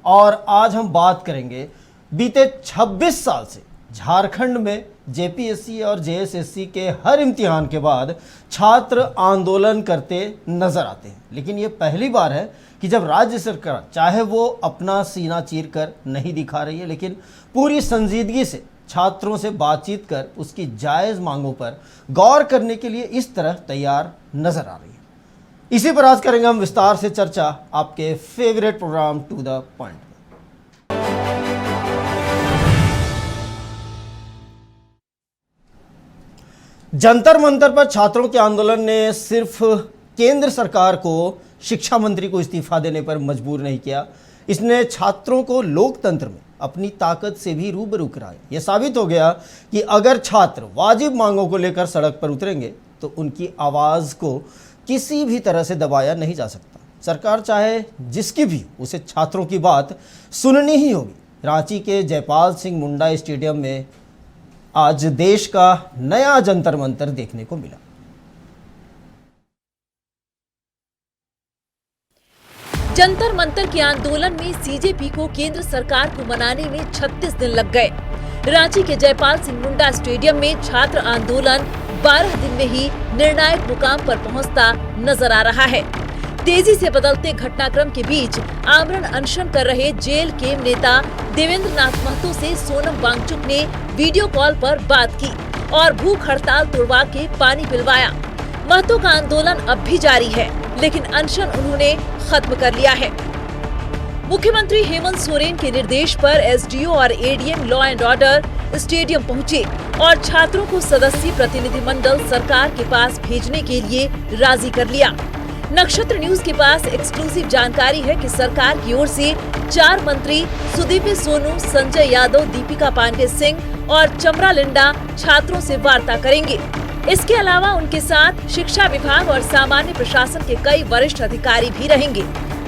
और आज हम बात करेंगे बीते 26 साल से झारखंड में जेपीएससी और जेएसएससी के हर इम्तिहान के बाद छात्र आंदोलन करते नजर आते हैं। लेकिन ये पहली बार है कि जब राज्य सरकार चाहे वो अपना सीना चीर कर नहीं दिखा रही है, लेकिन पूरी संजीदगी से छात्रों से बातचीत कर उसकी जायज़ मांगों पर गौर करने के लिए इस तरह तैयार नजर आ रही है। इसी पर आज करेंगे हम विस्तार से चर्चा आपके favourite program to the point. Jantar Mantar पर छात्रों के आंदोलन ने सिर्फ केंद्र सरकार को, शिक्षा मंत्री को इस्तीफा देने पर मजबूर नहीं किया, इसने छात्रों को लोकतंत्र में अपनी ताकत से भी रूबरू कराया। यह साबित हो गया कि अगर छात्र वाजिब मांगों को लेकर सड़क पर उतरेंगे तो उनकी आवाज़ को किसी भी तरह से दबाया नहीं जा सकता। सरकार चाहे जिसकी भी, उसे छात्रों की बात सुननी ही होगी। रांची के जयपाल सिंह मुंडा स्टेडियम में आज देश का नया जंतर मंतर देखने को मिला। जंतर मंतर के आंदोलन में सीजेपी को केंद्र सरकार को मनाने में 36 दिन लग गए। रांची के जयपाल सिंह मुंडा स्टेडियम में छात्र आंदोलन 12 दिन में ही निर्णायक मुकाम पर पहुंचता नजर आ रहा है। तेजी से बदलते घटनाक्रम के बीच आमरण अनशन कर रहे जेल के नेता देवेंद्र नाथ महतो से सोनम वांगचुक ने वीडियो कॉल पर बात की और भूख हड़ताल तोड़वा के पानी पिलवाया। महतो का आंदोलन अब भी जारी है, लेकिन अनशन उन्होंने खत्म कर लिया है। मुख्यमंत्री हेमंत सोरेन के निर्देश पर एसडीओ और ADM law and order stadium पहुंचे और छात्रों को सदस्यीय प्रतिनिधिमंडल सरकार के पास भेजने के लिए राजी कर लिया। नक्षत्र न्यूज के पास एक्सक्लूसिव जानकारी है कि सरकार की ओर से 4 मंत्री सुदीव्य सोनू, संजय यादव, दीपिका पांडे सिंह और चमरा लिंडा छात्रों से वार्ता करेंगे। इसके अलावा उनके साथ शिक्षा विभाग और सामान्य प्रशासन के कई वरिष्ठ अधिकारी भी रहेंगे।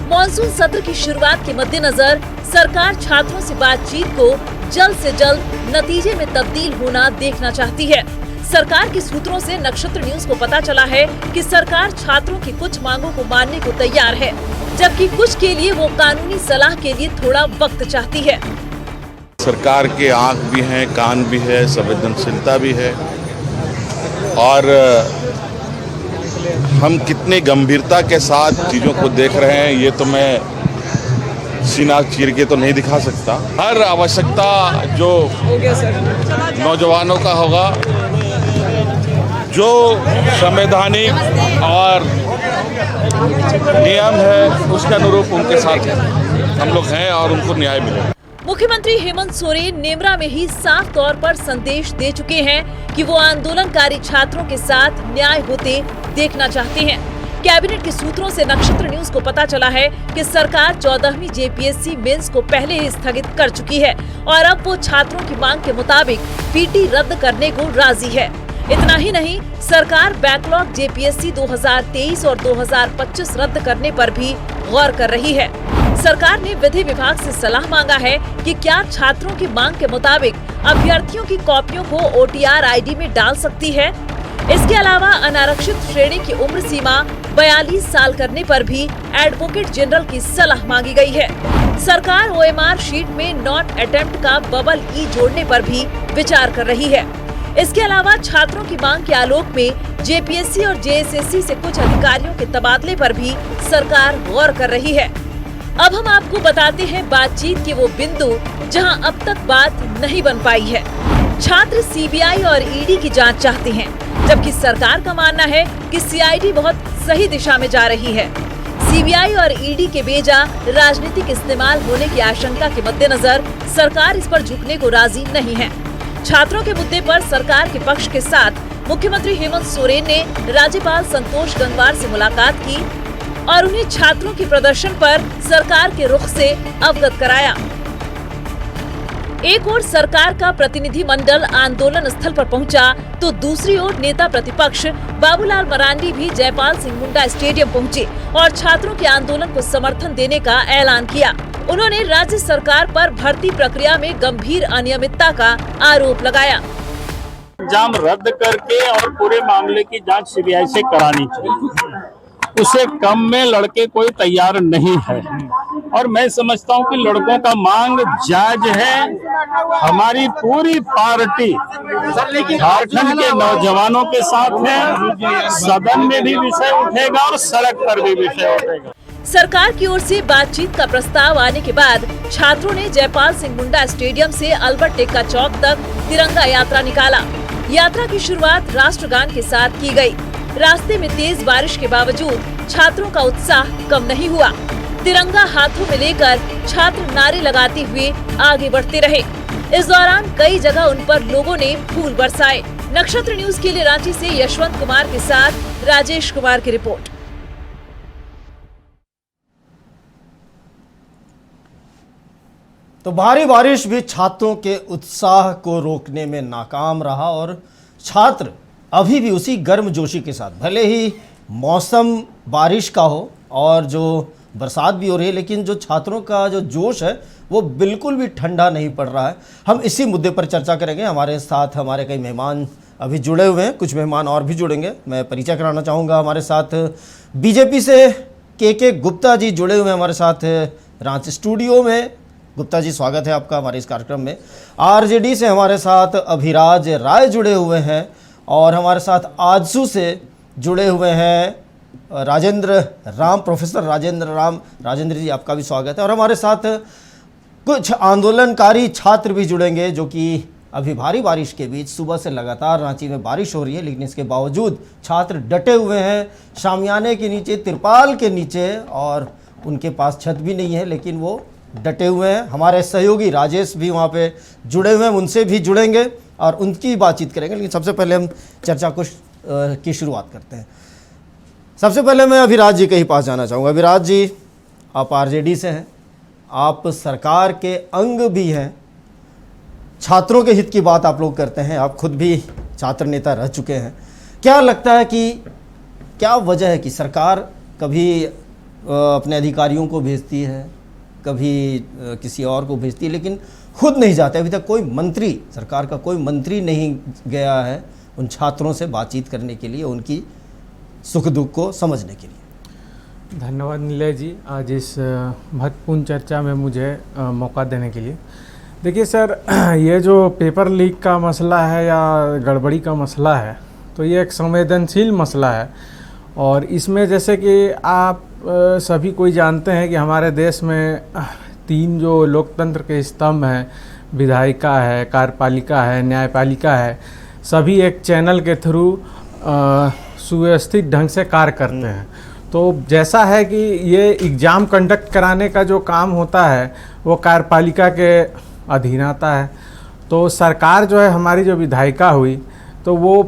मॉनसून सत्र की शुरुआत के मद्देनजर सरकार छात्रों से बातचीत को जल्द से जल्द नतीजे में तब्दील होना देखना चाहती है। सरकार के सूत्रों से नक्षत्र न्यूज को पता चला है कि सरकार छात्रों की कुछ मांगों को मानने को तैयार है, जबकि कुछ के लिए वो कानूनी सलाह के लिए थोड़ा वक्त चाहती है। सरकार के आंख भी हैं, कान भी है, संवेदनशीलता भी है और हम कितनी गंभीरता के साथ चीज़ों को देख रहे हैं ये तो मैं सीना चीर के तो नहीं दिखा सकता। हर आवश्यकता जो नौजवानों का होगा, जो संवैधानिक और नियम है उसके अनुरूप उनके साथ हम लोग हैं और उनको न्याय मिलेगा। मुख्यमंत्री हेमंत सोरेन नेमरा में ही साफ तौर पर संदेश दे चुके हैं कि वो आंदोलनकारी छात्रों के साथ न्याय होते देखना चाहते हैं। कैबिनेट के सूत्रों से नक्षत्र न्यूज को पता चला है कि सरकार 14वीं जेपीएससी मेंस को पहले ही स्थगित कर चुकी है और अब वो छात्रों की मांग के मुताबिक पीटी रद्द करने को राजी है। इतना ही नहीं, सरकार बैकलॉग जेपीएससी 2023 और 2025 रद्द करने पर भी गौर कर रही है। सरकार ने विधि विभाग से सलाह मांगा है कि क्या छात्रों की मांग के मुताबिक अभ्यर्थियों की कॉपियों को ओटीआर आईडी में डाल सकती है। इसके अलावा अनारक्षित श्रेणी की उम्र सीमा 42 साल करने पर भी एडवोकेट जनरल की सलाह मांगी गई है। सरकार ओएमआर शीट में नॉट अटेम्प्ट का बबल ई जोड़ने पर भी विचार कर रही है। इसके अलावा छात्रों की मांग के आलोक में जेपीएससी और जेएसएससी से कुछ अधिकारियों के तबादले पर भी सरकार गौर कर रही है। अब हम आपको बताते हैं बातचीत के वो बिंदु जहां अब तक बात नहीं बन पाई है। छात्र सीबीआई और ईडी की जांच चाहते हैं, जबकि सरकार का मानना है कि सीआईडी बहुत सही दिशा में जा रही है। सीबीआई और ईडी के बेजा राजनीतिक इस्तेमाल होने की आशंका के मद्देनजर सरकार इस पर झुकने को राजी नहीं है। छात्रों के मुद्दे पर सरकार के पक्ष के साथ मुख्यमंत्री हेमंत सोरेन ने राज्यपाल संतोष गंगवार से मुलाकात की और उन्हें छात्रों के प्रदर्शन पर सरकार के रुख से अवगत कराया। एक ओर सरकार का प्रतिनिधि मंडल आंदोलन स्थल पर पहुंचा, तो दूसरी ओर नेता प्रतिपक्ष बाबूलाल मरांडी भी जयपाल सिंह मुंडा स्टेडियम पहुंचे और छात्रों के आंदोलन को समर्थन देने का ऐलान किया। उन्होंने राज्य सरकार पर भर्ती प्रक्रिया में गंभीर अनियमितता का आरोप लगाया। एग्जाम रद्द करके और पूरे मामले की जांच सीबीआई से करानी चाहिए। उसे कम में लड़के कोई तैयार नहीं है और मैं समझता हूं कि लड़कों का मांग जायज है। हमारी पूरी पार्टी झारखंड के नौजवानों के साथ है। सदन में भी विषय उठेगा और सड़क पर भी विषय उठेगा। सरकार की ओर से बातचीत का प्रस्ताव आने के बाद छात्रों ने जयपाल सिंह मुंडा स्टेडियम से अल्बर्ट एक्का चौक तक तिरंगा यात्रा निकाला। यात्रा की शुरुआत राष्ट्रगान के साथ की गई। रास्ते में तेज बारिश के बावजूद छात्रों का उत्साह कम नहीं हुआ। तिरंगा हाथों में लेकर छात्र नारे लगाते हुए आगे बढ़ते रहे। इस दौरान कई जगह उन पर लोगों ने फूल बरसाए। नक्षत्र न्यूज के लिए रांची से यशवंत कुमार के साथ राजेश कुमार की रिपोर्ट। तो भारी बारिश भी छात्रों के उत्साह को रोकने में नाकाम रहा और छात्र अभी भी उसी गर्मजोशी के साथ, भले ही मौसम बारिश का हो और जो बरसात भी हो रही है, लेकिन जो छात्रों का जो जोश है वो बिल्कुल भी ठंडा नहीं पड़ रहा है। हम इसी मुद्दे पर चर्चा करेंगे। हमारे साथ हमारे कई मेहमान अभी जुड़े हुए हैं, कुछ मेहमान और भी जुड़ेंगे। मैं परिचय कराना चाहूँगा। हमारे साथ बीजेपी से के गुप्ता जी जुड़े हुए हैं हमारे साथ रांची स्टूडियो में। गुप्ता जी, स्वागत है आपका हमारे इस कार्यक्रम में। आरजेडी से हमारे साथ अभिराज राय जुड़े हुए हैं और हमारे साथ आजसू से जुड़े हुए हैं राजेंद्र राम, प्रोफेसर राजेंद्र जी, आपका भी स्वागत है। और हमारे साथ कुछ आंदोलनकारी छात्र भी जुड़ेंगे जो कि अभी भारी बारिश के बीच, सुबह से लगातार रांची में बारिश हो रही है, लेकिन इसके बावजूद छात्र डटे हुए हैं शामियाने के नीचे, तिरपाल के नीचे, और उनके पास छत भी नहीं है लेकिन वो डटे हुए हैं। हमारे सहयोगी राजेश भी वहाँ पे जुड़े हुए हैं, उनसे भी जुड़ेंगे और उनकी बातचीत करेंगे। लेकिन सबसे पहले हम चर्चा की शुरुआत करते हैं। सबसे पहले मैं अभिराज जी के ही पास जाना चाहूँगा। अभिराज जी, आप आरजेडी से हैं, आप सरकार के अंग भी हैं, छात्रों के हित की बात आप लोग करते हैं, आप खुद भी छात्र नेता रह चुके हैं। क्या लगता है कि क्या वजह है कि सरकार कभी अपने अधिकारियों को भेजती है, कभी किसी और को भेजती है, लेकिन खुद नहीं जाते? अभी तक कोई मंत्री, सरकार का कोई मंत्री नहीं गया है उन छात्रों से बातचीत करने के लिए, उनकी सुख दुख को समझने के लिए। धन्यवाद नीलय जी, आज इस महत्वपूर्ण चर्चा में मुझे मौका देने के लिए। देखिए सर, ये जो पेपर लीक का मसला है या गड़बड़ी का मसला है, तो ये एक संवेदनशील मसला है। और इसमें जैसे कि आप सभी कोई जानते हैं कि हमारे देश में 3 जो लोकतंत्र के स्तंभ हैं, विधायिका है, कार्यपालिका है, न्यायपालिका है, सभी एक चैनल के थ्रू सुव्यवस्थित ढंग से कार्य करते हैं। तो जैसा है कि ये एग्ज़ाम कंडक्ट कराने का जो काम होता है वो कार्यपालिका के अधीन आता है। तो सरकार जो है, हमारी जो विधायिका हुई, तो वो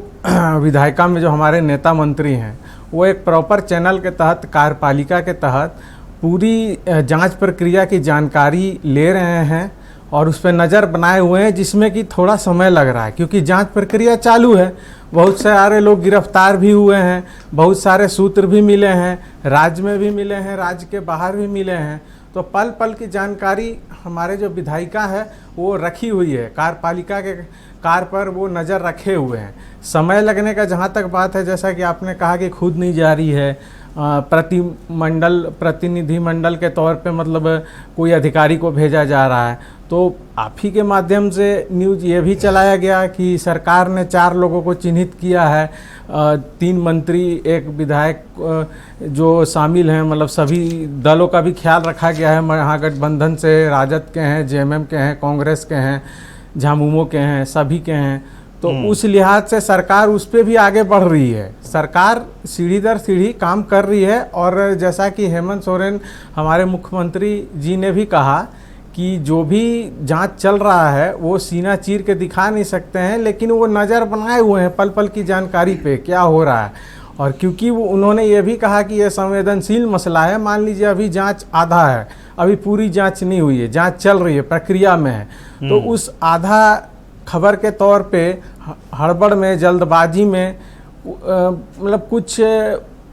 विधायिका में जो हमारे नेता मंत्री हैं वो एक प्रॉपर चैनल के तहत, कार्यपालिका के तहत पूरी जांच प्रक्रिया की जानकारी ले रहे हैं और उस पर नज़र बनाए हुए हैं, जिसमें कि थोड़ा समय लग रहा है क्योंकि जांच प्रक्रिया चालू है। बहुत सारे लोग गिरफ्तार भी हुए हैं, बहुत सारे सूत्र भी मिले हैं, राज्य में भी मिले हैं, राज्य के बाहर भी मिले हैं। तो पल पल की जानकारी हमारे जो विधायिका है वो रखी हुई है, कार्यपालिका के कार्य पर वो नज़र रखे हुए हैं। समय लगने का जहाँ तक बात है, जैसा कि आपने कहा कि खुद नहीं जा रही है, प्रतिनिधि मंडल के तौर पे मतलब कोई अधिकारी को भेजा जा रहा है। तो आप ही के माध्यम से न्यूज़ ये भी चलाया गया कि सरकार ने 4 लोगों को चिन्हित किया है, 3 मंत्री, 1 विधायक जो शामिल हैं, मतलब सभी दलों का भी ख्याल रखा गया है। महागठबंधन से राजद के हैं, जेएमएम के हैं, कांग्रेस के हैं, झामुमो के हैं, सभी के हैं। तो उस लिहाज से सरकार उस पर भी आगे बढ़ रही है। सरकार सीढ़ी दर सीढ़ी काम कर रही है। और जैसा कि हेमंत सोरेन हमारे मुख्यमंत्री जी ने भी कहा कि जो भी जांच चल रहा है वो सीना चीर के दिखा नहीं सकते हैं, लेकिन वो नज़र बनाए हुए हैं पल पल की जानकारी पे क्या हो रहा है। और क्योंकि वो उन्होंने ये भी कहा कि ये संवेदनशील मसला है, मान लीजिए अभी जांच आधा है, अभी पूरी जांच नहीं हुई है, जांच चल रही है, प्रक्रिया में है, तो उस आधा खबर के तौर पे हड़बड़ में, जल्दबाजी में मतलब कुछ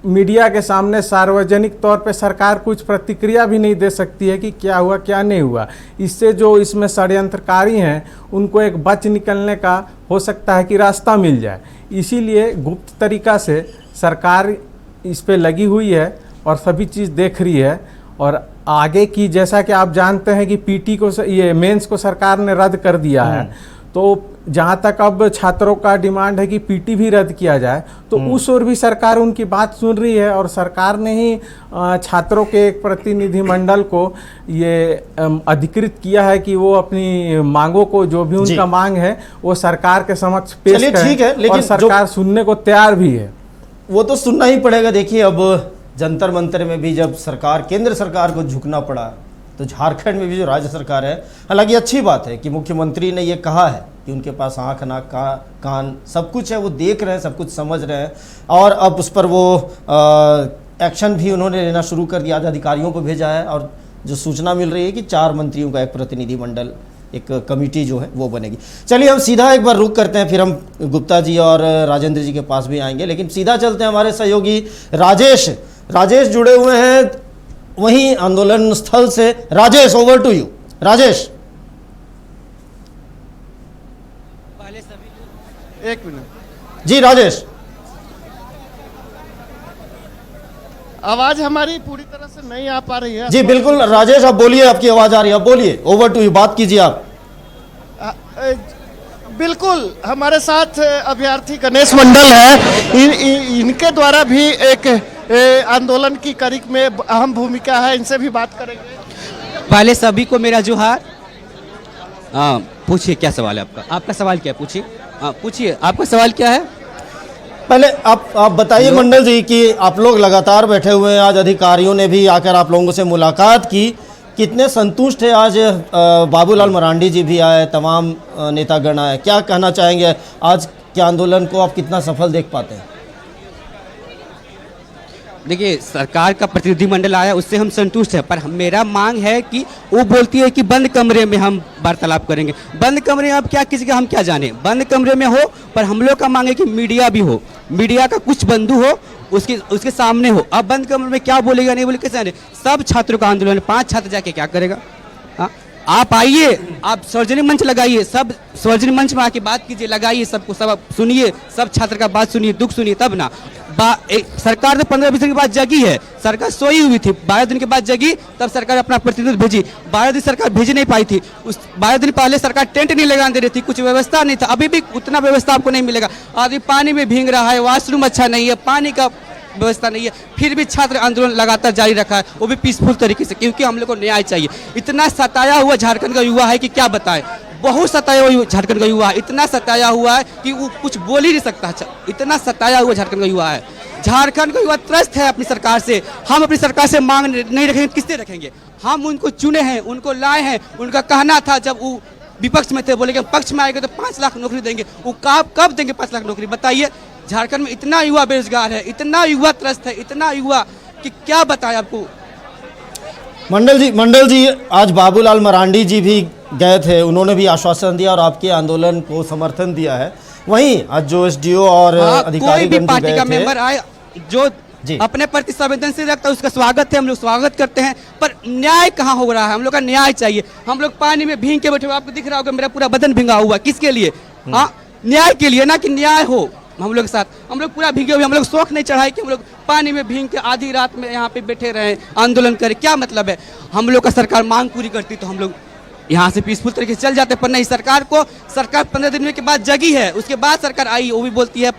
मीडिया के सामने सार्वजनिक तौर पे सरकार कुछ प्रतिक्रिया भी नहीं दे सकती है कि क्या हुआ क्या नहीं हुआ। इससे जो इसमें षड्यंत्रकारी हैं उनको एक बच निकलने का हो सकता है कि रास्ता मिल जाए। इसीलिए गुप्त तरीका से सरकार इस पे लगी हुई है और सभी चीज़ देख रही है। और आगे की, जैसा कि आप जानते हैं कि पीटी को ये मेंस को सरकार ने रद्द कर दिया है, तो जहाँ तक अब छात्रों का डिमांड है कि पीटी भी रद्द किया जाए, तो उस ओर भी सरकार उनकी बात सुन रही है और सरकार ने ही छात्रों के एक प्रतिनिधिमंडल को ये अधिकृत किया है कि वो अपनी मांगों को, जो भी उनका मांग है, वो सरकार के समक्ष पेश करें। ठीक है, लेकिन और सरकार सुनने को तैयार भी है। वो तो सुनना ही पड़ेगा। देखिए, अब जंतर मंतर में भी जब केंद्र सरकार को झुकना पड़ा, तो झारखंड में भी जो राज्य सरकार है, हालांकि अच्छी बात है कि मुख्यमंत्री ने ये कहा है कि उनके पास आँख, नाक, कान सब कुछ है, वो देख रहे हैं, सब कुछ समझ रहे हैं, और अब उस पर वो एक्शन भी उन्होंने लेना शुरू कर दिया, अधिकारियों को भेजा है, और जो सूचना मिल रही है कि 4 मंत्रियों का एक प्रतिनिधिमंडल, एक कमेटी जो है वो बनेगी। चलिए हम सीधा एक बार रुक करते हैं, फिर हम गुप्ता जी और राजेंद्र जी के पास भी आएंगे, लेकिन सीधा चलते हैं हमारे सहयोगी राजेश जुड़े हुए हैं वहीं आंदोलन स्थल से। Rajesh, over to you. Rajesh, एक मिनट जी। राजेश, आवाज हमारी पूरी तरह से नहीं आ पा रही है। जी बिल्कुल राजेश, आप बोलिए, आपकी आवाज आ रही है, आप बोलिए, ओवर टू यू, बात कीजिए आप। बिल्कुल, हमारे साथ अभ्यर्थी गणेश मंडल है, इनके द्वारा भी एक आंदोलन की कड़ी में अहम भूमिका है, इनसे भी बात करेंगे। पहले सभी को मेरा जोहार। पूछिए, क्या सवाल है आपका? आपका सवाल क्या है? पूछिए, पूछिए, आपका सवाल क्या है? पहले आप बताइए मंडल जी कि आप लोग लगातार बैठे हुए हैं, आज अधिकारियों ने भी आकर आप लोगों से मुलाकात की, कितने संतुष्ट है? आज बाबूलाल मरांडी जी भी आए, तमाम नेतागण आए, क्या कहना चाहेंगे आज के आंदोलन को आप कितना सफल देख पाते हैं? देखिए, सरकार का प्रतिनिधिमंडल आया, उससे हम संतुष्ट हैं, पर मेरा मांग है कि वो बोलती है कि बंद कमरे में हम वार्तालाप करेंगे। बंद कमरे में अब क्या, किसी का हम क्या जाने, बंद कमरे में हो, पर हम लोग का मांग है कि मीडिया भी हो, मीडिया का कुछ बंधु हो, उसके सामने हो। अब बंद कमरे में क्या बोलेगा, नहीं बोले, कैसे? सब छात्रों का आंदोलन, 5 छात्र जाके क्या करेगा? हाँ, आप आइए, आप सार्वजनिक मंच लगाइए, सब सार्वजनिक मंच में आके बात कीजिए, लगाइए सबको, सब सुनिए, सब छात्र का बात सुनिए, दुख सुनिए, तब ना। सरकार तो 15-20 दिन के बाद जगी है, सरकार सोई हुई थी, 12 दिन के बाद जगी, तब सरकार अपना प्रतिनिधि भेजी। 12 दिन सरकार भेज नहीं पाई थी, उस 12 दिन पहले सरकार टेंट नहीं लगाने दे रही थी, कुछ व्यवस्था नहीं था, अभी भी उतना व्यवस्था आपको नहीं मिलेगा। आदमी पानी में भीग रहा है, वॉशरूम अच्छा नहीं है, पानी का व्यवस्था नहीं है, फिर भी छात्र आंदोलन लगातार जारी रखा है, वो भी पीसफुल तरीके से, क्योंकि हम लोग को न्याय चाहिए। इतना सताया हुआ झारखंड का युवा है कि क्या बताएं, बहुत सताया हुआ झारखंड का युवा है, इतना सताया हुआ है कि वो कुछ बोल ही नहीं सकता, इतना सताया हुआ झारखंड का युवा है। झारखंड का युवा त्रस्त है अपनी सरकार से। हम अपनी सरकार से मांग नहीं रखेंगे, किससे रखेंगे? हम उनको चुने हैं, उनको लाए हैं, उनका कहना था जब वो विपक्ष में थे, बोले कि पक्ष में आएंगे तो 5 लाख नौकरी देंगे। वो कब देंगे 5 लाख नौकरी? बताइए। झारखंड में इतना युवा बेरोजगार है, इतना युवा त्रस्त है, इतना युवा कि क्या बताएं आपको। मंडल जी, आज बाबूलाल मरांडी जी भी गए थे, उन्होंने भी आश्वासन दिया और आपके आंदोलन को समर्थन दिया है। वहीं आज जो एसडीओ और अधिकारी कोई भी पार्टी का मेंबर आए जो अपने प्रति संवेदनशील रखता है, उसका स्वागत है, हम लोग स्वागत करते हैं, पर न्याय कहाँ हो रहा है? हम लोग का न्याय चाहिए। हम लोग पानी में भीग के बैठे हुए, आपको दिख रहा होगा मेरा पूरा बदन भींगा हुआ, किसके लिए? हाँ, न्याय के लिए ना, कि न्याय हो हम लोग के साथ। हम लोग पूरा भीगे हुए, हम लोग शौक नहीं चढ़ाए कि हम लोग पानी में भीग के आधी रात में यहाँ पे बैठे रहे, आंदोलन करें, क्या मतलब है? हम लोग का सरकार मांग पूरी करती तो हम लोग यहाँ से पीसफुल तरीके से चल जाते, पर नहीं, सरकार 15 दिन के बाद जगी है, उसके बाद सरकार आई, वो भी बोलती है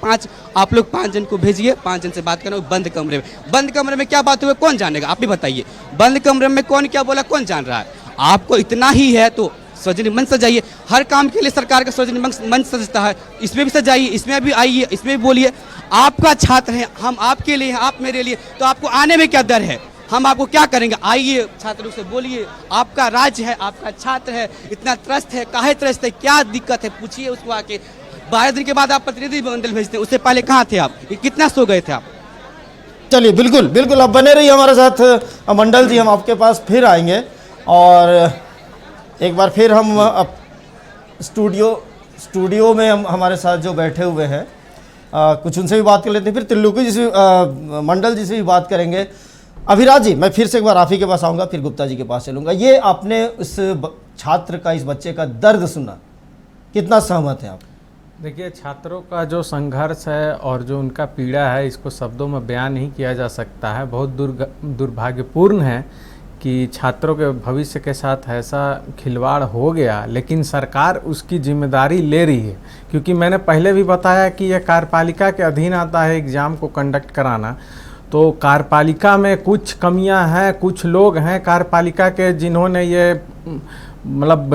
आप लोग 5 जन को भेजिए, 5 जन से बात करना, बंद कमरे में। बंद कमरे में क्या बात हुई कौन जानेगा? आप भी बताइए, बंद कमरे में कौन क्या बोला कौन जान रहा है? आपको इतना ही है तो सार्वजनिक मंच सजाइए, हर काम के लिए सरकार का सार्वजनिक मंच सजता है, इसमें भी सजाइए, इसमें भी आइए, इसमें भी बोलिए। आपका छात्र है, हम आपके लिए हैं, आप मेरे लिए, तो आपको आने में क्या डर है? हम आपको क्या करेंगे? आइए, छात्रों से बोलिए, आपका राज्य है, आपका छात्र है, इतना त्रस्त है, काहे त्रस्त है, क्या दिक्कत है, पूछिए उसको आके। 12 दिन के बाद आप प्रतिनिधि मंडल भेजते हैं, उससे पहले कहाँ थे आप? कितना सो गए थे आप? चलिए, बिल्कुल आप बने रहिए हमारे साथ। मंडल जी, हम आपके पास फिर आएंगे और एक बार फिर हम स्टूडियो में हमारे साथ जो बैठे हुए हैं कुछ उनसे भी बात कर लेते हैं, फिर तिल्लुकु जी से, मंडल जी से भी बात करेंगे। अभिराज जी, मैं फिर से एक बार आप ही के पास आऊँगा, फिर गुप्ता जी के पास चलूँगा। ये आपने इस छात्र का, इस बच्चे का दर्द सुना, कितना सहमत हैं आप? देखिए, छात्रों का जो संघर्ष है और जो उनका पीड़ा है, इसको शब्दों में बयान नहीं किया जा सकता है। बहुत दुर्भाग्यपूर्ण है कि छात्रों के भविष्य के साथ ऐसा खिलवाड़ हो गया, लेकिन सरकार उसकी जिम्मेदारी ले रही है। क्योंकि मैंने पहले भी बताया कि यह कार्यपालिका के अधीन आता है एग्ज़ाम को कंडक्ट कराना, तो कार्यपालिका में कुछ कमियां हैं, कुछ लोग हैं कार्यपालिका के जिन्होंने ये मतलब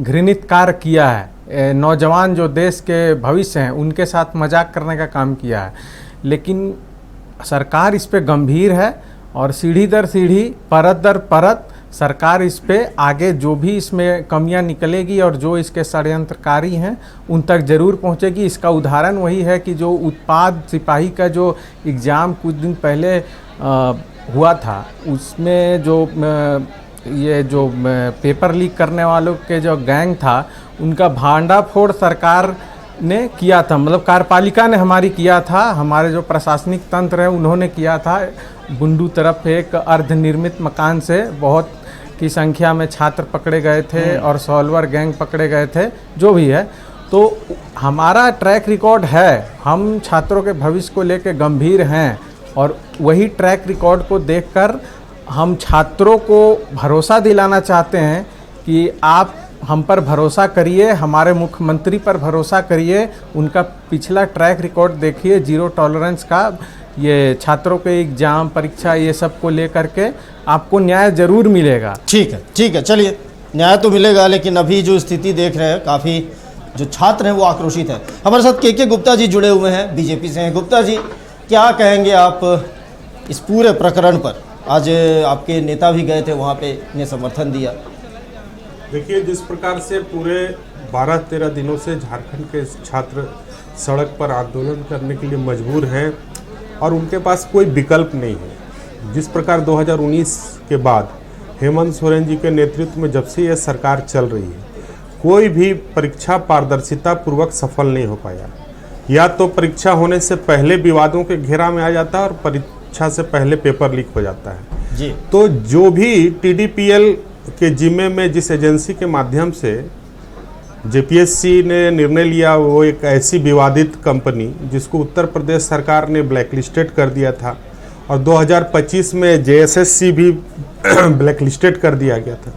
घृणित कार्य किया है, नौजवान जो देश के भविष्य हैं उनके साथ मजाक करने का काम किया है। लेकिन सरकार इस पे गंभीर है और सीढ़ी दर सीढ़ी, परत दर परत सरकार इस पे आगे जो भी इसमें कमियां निकलेगी और जो इसके षड्यंत्रकारी हैं उन तक ज़रूर पहुंचेगी। इसका उदाहरण वही है कि जो उत्पाद सिपाही का जो एग्ज़ाम कुछ दिन पहले हुआ था, उसमें जो ये जो पेपर लीक करने वालों के जो गैंग था उनका भांडाफोड़ सरकार ने किया था, मतलब कार्यपालिका ने हमारी किया था, हमारे जो प्रशासनिक तंत्र है उन्होंने किया था। बुंडू तरफ एक अर्धनिर्मित मकान से बहुत की संख्या में छात्र पकड़े गए थे और सॉल्वर गैंग पकड़े गए थे, जो भी है। तो हमारा ट्रैक रिकॉर्ड है, हम छात्रों के भविष्य को लेकर गंभीर हैं और वही ट्रैक रिकॉर्ड को देखकर हम छात्रों को भरोसा दिलाना चाहते हैं कि आप हम पर भरोसा करिए, हमारे मुख्यमंत्री पर भरोसा करिए, उनका पिछला ट्रैक रिकॉर्ड देखिए जीरो टॉलरेंस का, ये छात्रों के एग्जाम परीक्षा ये सब को लेकर के आपको न्याय जरूर मिलेगा। ठीक है, चलिए न्याय तो मिलेगा, लेकिन अभी जो स्थिति देख रहे हैं काफ़ी जो छात्र हैं वो आक्रोशित हैं। हमारे साथ के गुप्ता जी जुड़े हुए हैं, बीजेपी से हैं। गुप्ता जी, क्या कहेंगे आप इस पूरे प्रकरण पर? आज आपके नेता भी गए थे वहाँ पे, ने समर्थन दिया। देखिए, जिस प्रकार से पूरे 12-13 दिनों से झारखंड के छात्र सड़क पर आंदोलन करने के लिए मजबूर हैं और उनके पास कोई विकल्प नहीं है। जिस प्रकार 2019 के बाद हेमंत सोरेन जी के नेतृत्व में जब से यह सरकार चल रही है, कोई भी परीक्षा पारदर्शिता पूर्वक सफल नहीं हो पाया। या तो परीक्षा होने से पहले विवादों के घेरा में आ जाता है और परीक्षा से पहले पेपर लीक हो जाता है जी। तो जो भी TDPL के जिम्मे में जिस एजेंसी के माध्यम से JPSC ने निर्णय लिया, वो एक ऐसी विवादित कंपनी जिसको उत्तर प्रदेश सरकार ने ब्लैकलिस्टेड कर दिया था और 2025 में JSSC भी ब्लैकलिस्टेड कर दिया गया था,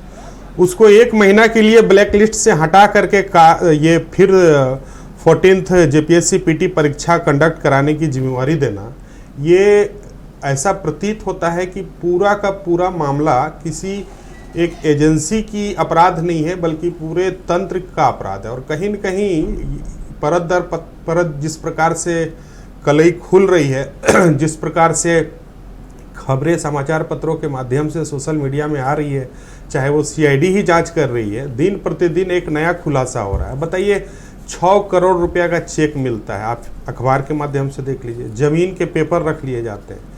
उसको 1 महीना के लिए ब्लैकलिस्ट से हटा करके ये फिर 14th JPSC PT परीक्षा कंडक्ट कराने की जिम्मेवारी देना, ये ऐसा प्रतीत होता है कि पूरा का पूरा मामला किसी एक एजेंसी की अपराध नहीं है, बल्कि पूरे तंत्र का अपराध है। और कहीं न कहीं परत दर परत जिस प्रकार से कलई खुल रही है, जिस प्रकार से खबरें समाचार पत्रों के माध्यम से सोशल मीडिया में आ रही है, चाहे वो CID ही जांच कर रही है, दिन प्रतिदिन एक नया खुलासा हो रहा है। बताइए, 6 करोड़ रुपया का चेक मिलता है, आप अखबार के माध्यम से देख लीजिए, ज़मीन के पेपर रख लिए जाते हैं।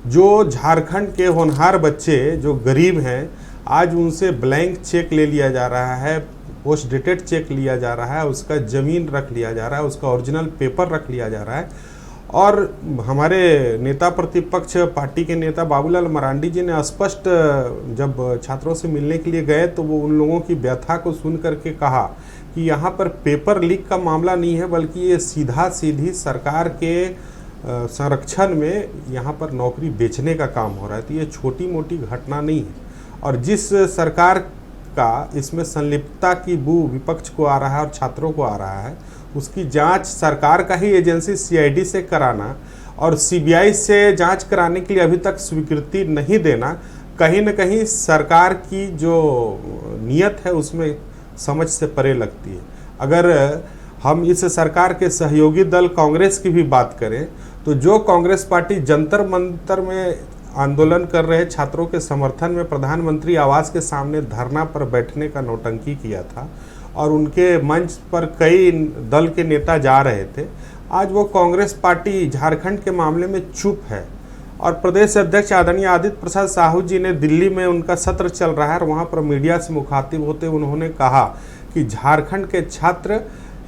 जो झारखंड के होनहार बच्चे जो गरीब हैं, आज उनसे ब्लैंक चेक ले लिया जा रहा है, पोस्ट डेटेड चेक लिया जा रहा है, उसका ज़मीन रख लिया जा रहा है, उसका ओरिजिनल पेपर रख लिया जा रहा है। और हमारे नेता प्रतिपक्ष पार्टी के नेता बाबूलाल मरांडी जी ने स्पष्ट जब छात्रों से मिलने के लिए गए तो वो उन लोगों की व्यथा को सुन करके कहा कि यहाँ पर पेपर लीक का मामला नहीं है, बल्कि ये सीधा सीधी सरकार के संरक्षण में यहाँ पर नौकरी बेचने का काम हो रहा है। तो ये छोटी मोटी घटना नहीं है और जिस सरकार का इसमें संलिप्तता की बू विपक्ष को आ रहा है और छात्रों को आ रहा है, उसकी जांच सरकार का ही एजेंसी CID से कराना और CBI से जांच कराने के लिए अभी तक स्वीकृति नहीं देना, कहीं न कहीं सरकार की जो नीयत है उसमें समझ से परे लगती है। अगर हम इस सरकार के सहयोगी दल कांग्रेस की भी बात करें तो जो कांग्रेस पार्टी जंतर मंतर में आंदोलन कर रहे छात्रों के समर्थन में प्रधानमंत्री आवास के सामने धरना पर बैठने का नौटंकी किया था और उनके मंच पर कई दल के नेता जा रहे थे, आज वो कांग्रेस पार्टी झारखंड के मामले में चुप है। और प्रदेश अध्यक्ष आदरणीय आदित्य प्रसाद साहू जी ने दिल्ली में उनका सत्र चल रहा है और वहाँ पर मीडिया से मुखातिब होते उन्होंने कहा कि झारखंड के छात्र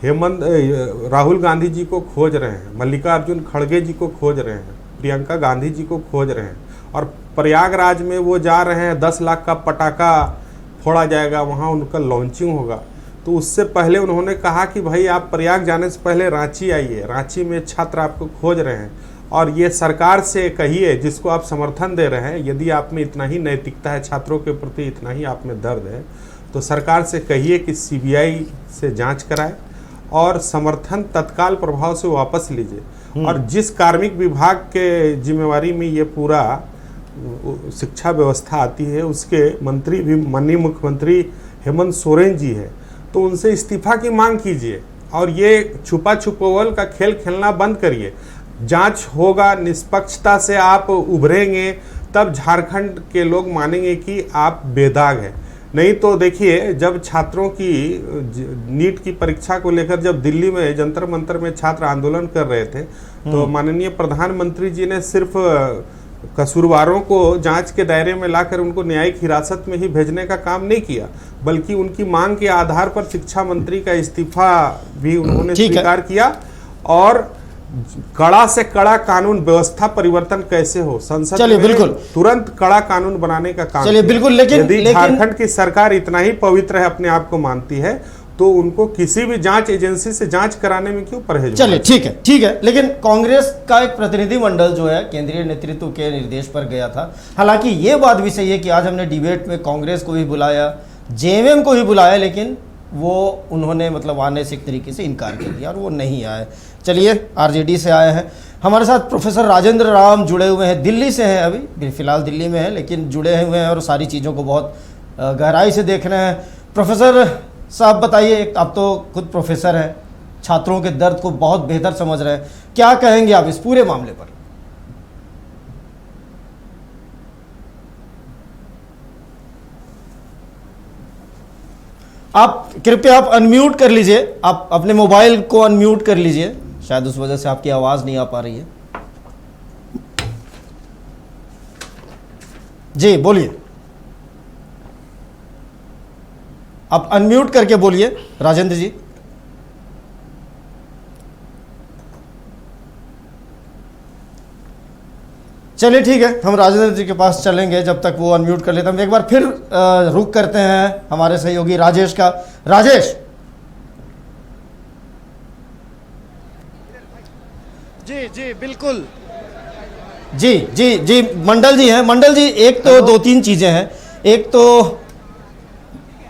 राहुल गांधी जी को खोज रहे हैं, मल्लिकार्जुन खड़गे जी को खोज रहे हैं, प्रियंका गांधी जी को खोज रहे हैं और प्रयागराज में वो जा रहे हैं, 10 लाख का पटाखा फोड़ा जाएगा, वहाँ उनका लॉन्चिंग होगा। तो उससे पहले उन्होंने कहा कि भाई आप प्रयाग जाने से पहले रांची आइए, रांची में छात्र आपको खोज रहे हैं। और ये सरकार से कहिए, जिसको आप समर्थन दे रहे हैं, यदि आप में इतना ही नैतिकता है, छात्रों के प्रति इतना ही आप में दर्द है, तो सरकार से कहिए कि सीबीआई से जांच कराए और समर्थन तत्काल प्रभाव से वापस लीजिए। और जिस कार्मिक विभाग के जिम्मेवारी में ये पूरा शिक्षा व्यवस्था आती है, उसके मंत्री भी माननीय मुख्यमंत्री हेमंत सोरेन जी है, तो उनसे इस्तीफा की मांग कीजिए और ये छुपा छुपौल का खेल खेलना बंद करिए। जांच होगा, निष्पक्षता से आप उभरेंगे, तब झारखंड के लोग मानेंगे कि आप बेदाग हैं। नहीं तो देखिए, जब छात्रों की नीट की परीक्षा को लेकर जब दिल्ली में जंतर मंतर में छात्र आंदोलन कर रहे थे, तो माननीय प्रधानमंत्री जी ने सिर्फ कसूरवारों को जांच के दायरे में लाकर उनको न्यायिक हिरासत में ही भेजने का काम नहीं किया, बल्कि उनकी मांग के आधार पर शिक्षा मंत्री का इस्तीफा भी उन्होंने स्वीकार किया। और कड़ा से कड़ा कानून व्यवस्था परिवर्तन कैसे हो, संसद में बिल्कुल तुरंत कड़ा कानून बनाने का काम। चलिए बिल्कुल, लेकिन यदि झारखंड की सरकार इतना ही पवित्र है, अपने आप को मानती है, तो उनको किसी भी जांच एजेंसी से जांच कराने में क्यों परहेज? चलिए ठीक है, लेकिन कांग्रेस का एक प्रतिनिधिमंडल जो है केंद्रीय नेतृत्व के निर्देश पर गया था। हालांकि ये बात भी सही है कि आज हमने डिबेट में कांग्रेस को भी बुलाया, जेएमएम को भी बुलाया, लेकिन वो उन्होंने मतलब आने से एक तरीके से इनकार कर दिया और वो नहीं आए। चलिए, आरजेडी से आए हैं हमारे साथ प्रोफेसर राजेंद्र राम जुड़े हुए हैं, दिल्ली से हैं, अभी फिलहाल दिल्ली में हैं, लेकिन जुड़े हुए हैं और सारी चीज़ों को बहुत गहराई से देख रहे हैं। प्रोफेसर साहब बताइए, आप तो खुद प्रोफेसर हैं, छात्रों के दर्द को बहुत बेहतर समझ रहे हैं, क्या कहेंगे आप इस पूरे मामले पर? आप कृपया आप अनम्यूट कर लीजिए, आप अपने मोबाइल को अनम्यूट कर लीजिए, शायद उस वजह से आपकी आवाज नहीं आ पा रही है। जी बोलिए, आप अनम्यूट करके बोलिए राजेंद्र जी। चलिए ठीक है, हम राजेंद्र जी के पास चलेंगे जब तक वो अनम्यूट कर लेते हैं। हम एक बार फिर रुक करते हैं हमारे सहयोगी राजेश का। राजेश जी जी बिल्कुल, जी मंडल जी हैं। मंडल जी, एक तो दो तीन चीजें हैं। एक तो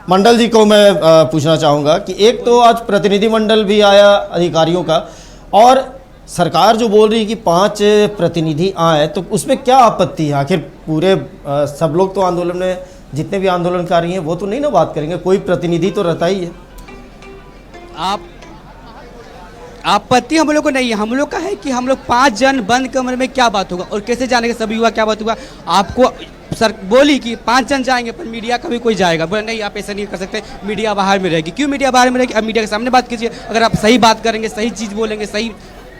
मंडल जी को मैं पूछना चाहूँगा कि एक तो आज प्रतिनिधिमंडल भी आया अधिकारियों का, और सरकार जो बोल रही है कि 5 प्रतिनिधि आए, तो उसमें क्या आपत्ति है? आखिर पूरे सब लोग तो आंदोलन में, जितने भी आंदोलनकारी हैं वो तो नहीं ना बात करेंगे, कोई प्रतिनिधि तो रहता ही है। आपत्ति हम लोग को नहीं है, हम लोग का है कि हम लोग 5 जन बंद कमरे में क्या बात होगा और कैसे जानेंगे सभी युवा, क्या बात होगा। आपको सर बोली कि 5 जन जाएंगे, पर मीडिया का भी कोई जाएगा, बोले नहीं आप ऐसा नहीं कर सकते, मीडिया बाहर में रहेगी। क्यों मीडिया बाहर में रहेगी? अब मीडिया के सामने बात कीजिए, अगर आप सही बात करेंगे, सही चीज़ बोलेंगे, सही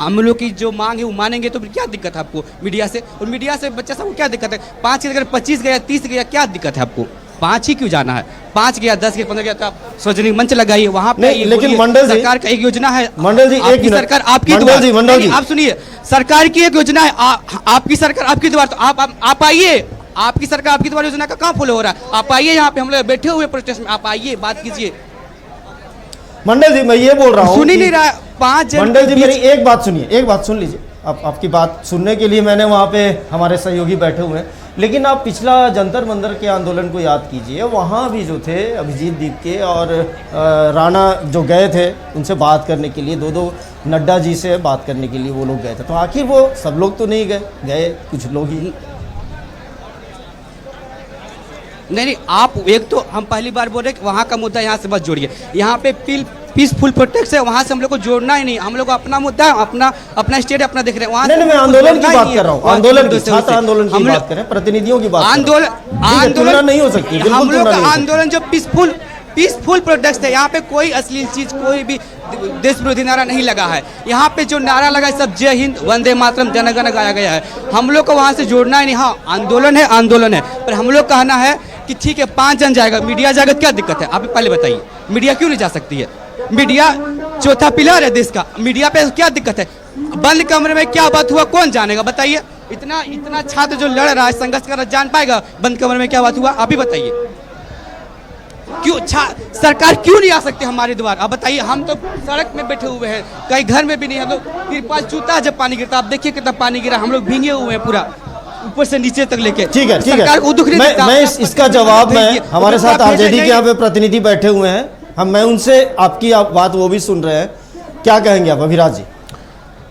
हम लोग की जो मांग है वो मानेंगे, तो क्या दिक्कत है आपको मीडिया से? और मीडिया से बच्चा सबको क्या दिक्कत है? 5 की जगह 25 गया, 30 गया, क्या दिक्कत है आपको? 5 ही क्यों जाना है? 5 गया, 10 गया, 15 गया, तो आप सार्वजनिक मंच लगाइए वहाँ पे। लेकिन मंडल जी, सरकार का एक योजना है, मंडल जी आपकी सरकार आपकी द्वार, मंडल जी आप सुनिए, सरकार की एक योजना है, आपकी सरकार आपकी द्वार, तो आप आइए, आपकी सरकार आपकी द्वार योजना का कहाँ फॉलो हो रहा है? आप आइए, यहाँ पे हम लोग बैठे हुए प्रोटेस्ट में, आप आइए, बात कीजिए। मंडल जी मैं ये बोल रहा हूँ, सुन ही नहीं रहा। 5 जन मंडल जी मेरी एक बात सुनिए, एक बात सुन लीजिए। आपकी बात सुनने के लिए मैंने वहाँ पे हमारे सहयोगी बैठे हुए हैं, लेकिन आप पिछला जंतर मंतर के आंदोलन को याद कीजिए, वहाँ भी जो थे अभिजीत दीपके और राणा जो गए थे उनसे बात करने के लिए, दो नड्डा जी से बात करने के लिए वो लोग गए थे। तो आखिर वो सब लोग तो नहीं गए कुछ लोग ही। नहीं, आप एक तो हम पहली बार बोल रहे कि वहाँ का मुद्दा यहाँ से बस जोड़िए, यहाँ पे पीसफुल प्रोटेस्ट है, वहाँ से हम लोग को जोड़ना ही नहीं, हम लोग अपना मुद्दा है, अपना स्टेट अपना देख रहे हैं। वहाँ नहीं, मैं आंदोलन की बात कर रहा हूँ, आंदोलन की, छात्र आंदोलन की बात करें, प्रतिनिधियों की बात। आंदोलन नहीं हो सकती, हम लोग का आंदोलन जो पीसफुल प्रोटेस्ट है, यहाँ पे कोई अश्लील चीज, कोई भी देश विरोधी नारा नहीं लगा है। यहाँ पे जो नारा लगा है सब जय हिंद, वंदे मातरम, जनगण गाया गया है। हम लोग को वहाँ से जोड़ना ही नहीं। हाँ, आंदोलन है, पर हम लोग कहना है कि ठीक है 5 जन जाएगा, मीडिया जाएगा, क्या दिक्कत है? आप पहले बताइए, मीडिया क्यों नहीं जा सकती है? मीडिया चौथा पिलर है देश का, मीडिया पे क्या दिक्कत है? बंद कमरे में क्या बात हुआ कौन जानेगा? बताइए। इतना छात्र जो लड़ रहा है, संघर्ष कर रहा है, जान पाएगा बंद कमरे में क्या बात हुआ? आप ही बताइए। क्यों सरकार क्यों नहीं आ सकती हमारे द्वार? अब बताइए, हम तो सड़क में बैठे हुए हैं, कहीं घर में भी नहीं, हम लोग तिरपाल चूता है जब पानी गिरता। आप देखिए कितना पानी गिरा, हम लोग भींगे हुए हैं पूरा ऊपर से नीचे तक लेके। ठीक है, ठीक है। सरकार को दुख नहीं देता। मैं इसका जवाब, मैं हमारे साथ आरजेडी के यहाँ पे प्रतिनिधि बैठे हुए हैं, मैं उनसे आपकी बात वो भी सुन रहे हैं, क्या कहेंगे आप अभिराज जी?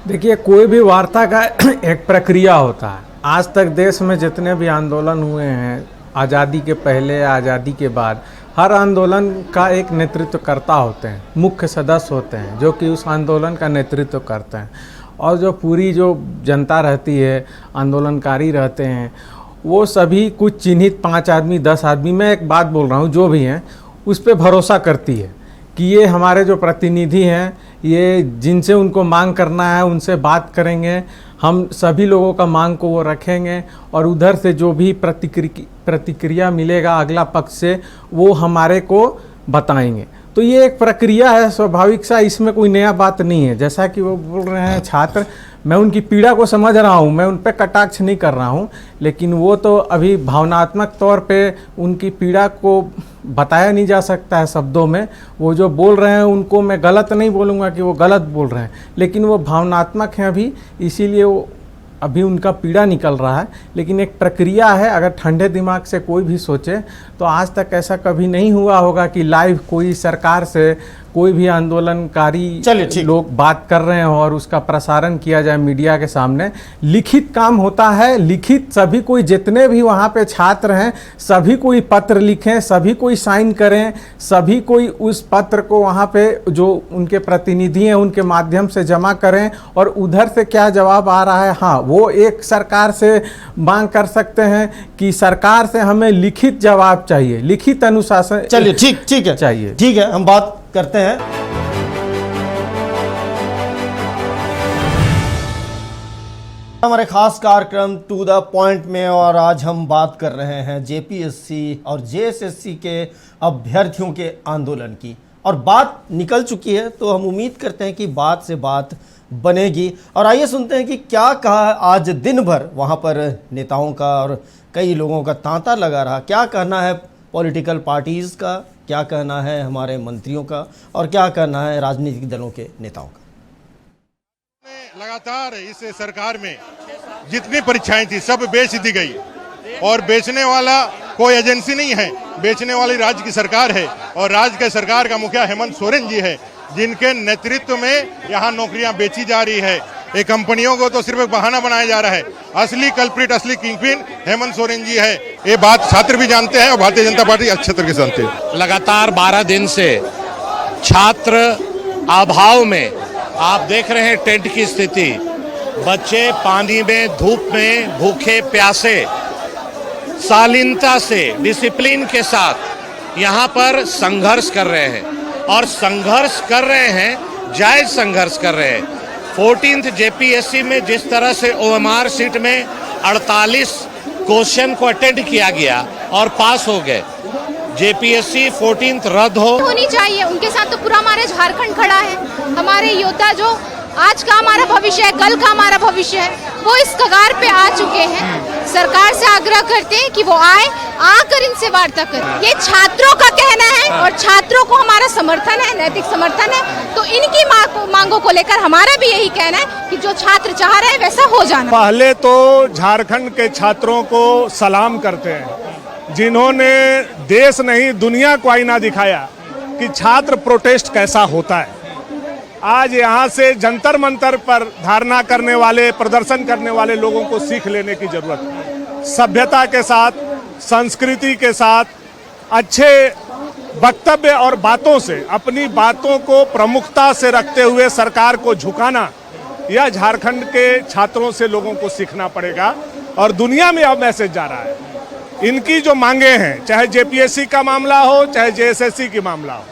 देखिए, कोई भी वार्ता का एक प्रक्रिया होता है। आज तक देश में जितने भी आंदोलन हुए हैं, आज़ादी के पहले, आज़ादी के बाद, हर आंदोलन का एक नेतृत्वकर्ता होते हैं, मुख्य सदस्य होते हैं जो कि उस आंदोलन का नेतृत्व करते हैं। और जो पूरी जो जनता रहती है, आंदोलनकारी रहते हैं, वो सभी कुछ चिन्हित 5 आदमी 10 आदमी, मैं एक बात बोल रहा हूँ, जो भी हैं उस पर भरोसा करती है कि ये हमारे जो प्रतिनिधि हैं, ये जिनसे उनको मांग करना है उनसे बात करेंगे, हम सभी लोगों का मांग को वो रखेंगे और उधर से जो भी प्रतिक्रिया मिलेगा अगला पक्ष से, वो हमारे को बताएंगे। तो ये एक प्रक्रिया है स्वाभाविक सा, इसमें कोई नया बात नहीं है। जैसा कि वो बोल रहे हैं छात्र, मैं उनकी पीड़ा को समझ रहा हूँ, मैं उन पर कटाक्ष नहीं कर रहा हूँ, लेकिन वो तो अभी भावनात्मक तौर पे उनकी पीड़ा को बताया नहीं जा सकता है शब्दों में। वो जो बोल रहे हैं उनको मैं गलत नहीं बोलूँगा कि वो गलत बोल रहे हैं, लेकिन वो भावनात्मक हैं अभी, इसीलिए वो अभी उनका पीड़ा निकल रहा है। लेकिन एक प्रक्रिया है, अगर ठंडे दिमाग से कोई भी सोचे तो आज तक ऐसा कभी नहीं हुआ होगा कि लाइव कोई सरकार से कोई भी आंदोलनकारी लोग बात कर रहे हैं और उसका प्रसारण किया जाए मीडिया के सामने। लिखित काम होता है, लिखित सभी कोई, जितने भी वहाँ पे छात्र हैं सभी कोई पत्र लिखें, सभी कोई साइन करें, सभी कोई उस पत्र को वहाँ पे जो उनके प्रतिनिधि हैं उनके माध्यम से जमा करें और उधर से क्या जवाब आ रहा है, हाँ वो एक सरकार से मांग कर सकते हैं कि सरकार से हमें लिखित जवाब चाहिए, लिखित अनुशासन। चलिए, ठीक है, चाहिए, ठीक है, हम बात करते हैं। हमारे खास कार्यक्रम टू द पॉइंट में, और आज हम बात कर रहे हैं जेपीएससी और जेएसएससी के अभ्यर्थियों के आंदोलन की, और बात निकल चुकी है तो हम उम्मीद करते हैं कि बात से बात बनेगी। और आइए सुनते हैं कि क्या कहा आज दिन भर वहाँ पर नेताओं का और कई लोगों का तांता लगा रहा। क्या कहना है पॉलिटिकल पार्टीज़ का, क्या कहना है हमारे मंत्रियों का, और क्या कहना है राजनीतिक दलों के नेताओं का। लगातार इस सरकार में जितनी परीक्षाएं थी सब बेच दी गई, और बेचने वाला कोई एजेंसी नहीं है, बेचने वाली राज्य की सरकार है, और राज्य के सरकार का मुखिया हेमंत सोरेन जी है, जिनके नेतृत्व में यहाँ नौकरियां बेची जा रही है। ये कंपनियों को तो सिर्फ एक बहाना बनाया जा रहा है, असली कल्प्रिट, असली किंगपिन हेमंत सोरेन जी है। ये बात छात्र भी जानते हैं और भारतीय जनता पार्टी अच्छे तरीके से जानती है। लगातार 12 दिन से छात्र अभाव में, आप देख रहे हैं टेंट की स्थिति, बच्चे पानी में, धूप में, भूखे प्यासे, शालीनता से, डिसिप्लिन के साथ यहाँ पर संघर्ष कर रहे हैं, और संघर्ष कर रहे हैं, जायज संघर्ष कर रहे हैं। 14th जेपीएससी में जिस तरह से ओएमआर सीट में 48 क्वेश्चन को अटेंड किया गया और पास हो गए, जेपीएससी 14th रद्द होनी चाहिए। उनके साथ तो पूरा हमारे झारखंड खड़ा है, हमारे योद्धा जो आज का हमारा भविष्य है, कल का हमारा भविष्य है, वो इस कगार पे आ चुके हैं। सरकार से आग्रह करते हैं कि वो आए, आकर इनसे वार्ता करें। ये छात्रों का कहना है और छात्रों को हमारा समर्थन है, नैतिक समर्थन है। तो इनकी मांगों को लेकर हमारा भी यही कहना है कि जो छात्र चाह रहे हैं वैसा हो जाना। पहले तो झारखंड के छात्रों को सलाम करते हैं, जिन्होंने देश नहीं दुनिया को आईना दिखाया कि छात्र प्रोटेस्ट कैसा होता है। आज यहाँ से जंतर मंतर पर धरना करने वाले, प्रदर्शन करने वाले लोगों को सीख लेने की जरूरत है। सभ्यता के साथ, संस्कृति के साथ, अच्छे वक्तव्य और बातों से, अपनी बातों को प्रमुखता से रखते हुए सरकार को झुकाना, यह झारखंड के छात्रों से लोगों को सीखना पड़ेगा। और दुनिया में अब मैसेज जा रहा है। इनकी जो मांगे हैं, चाहे जेपीएससी का मामला हो, चाहे जेएसएससी की मामला हो,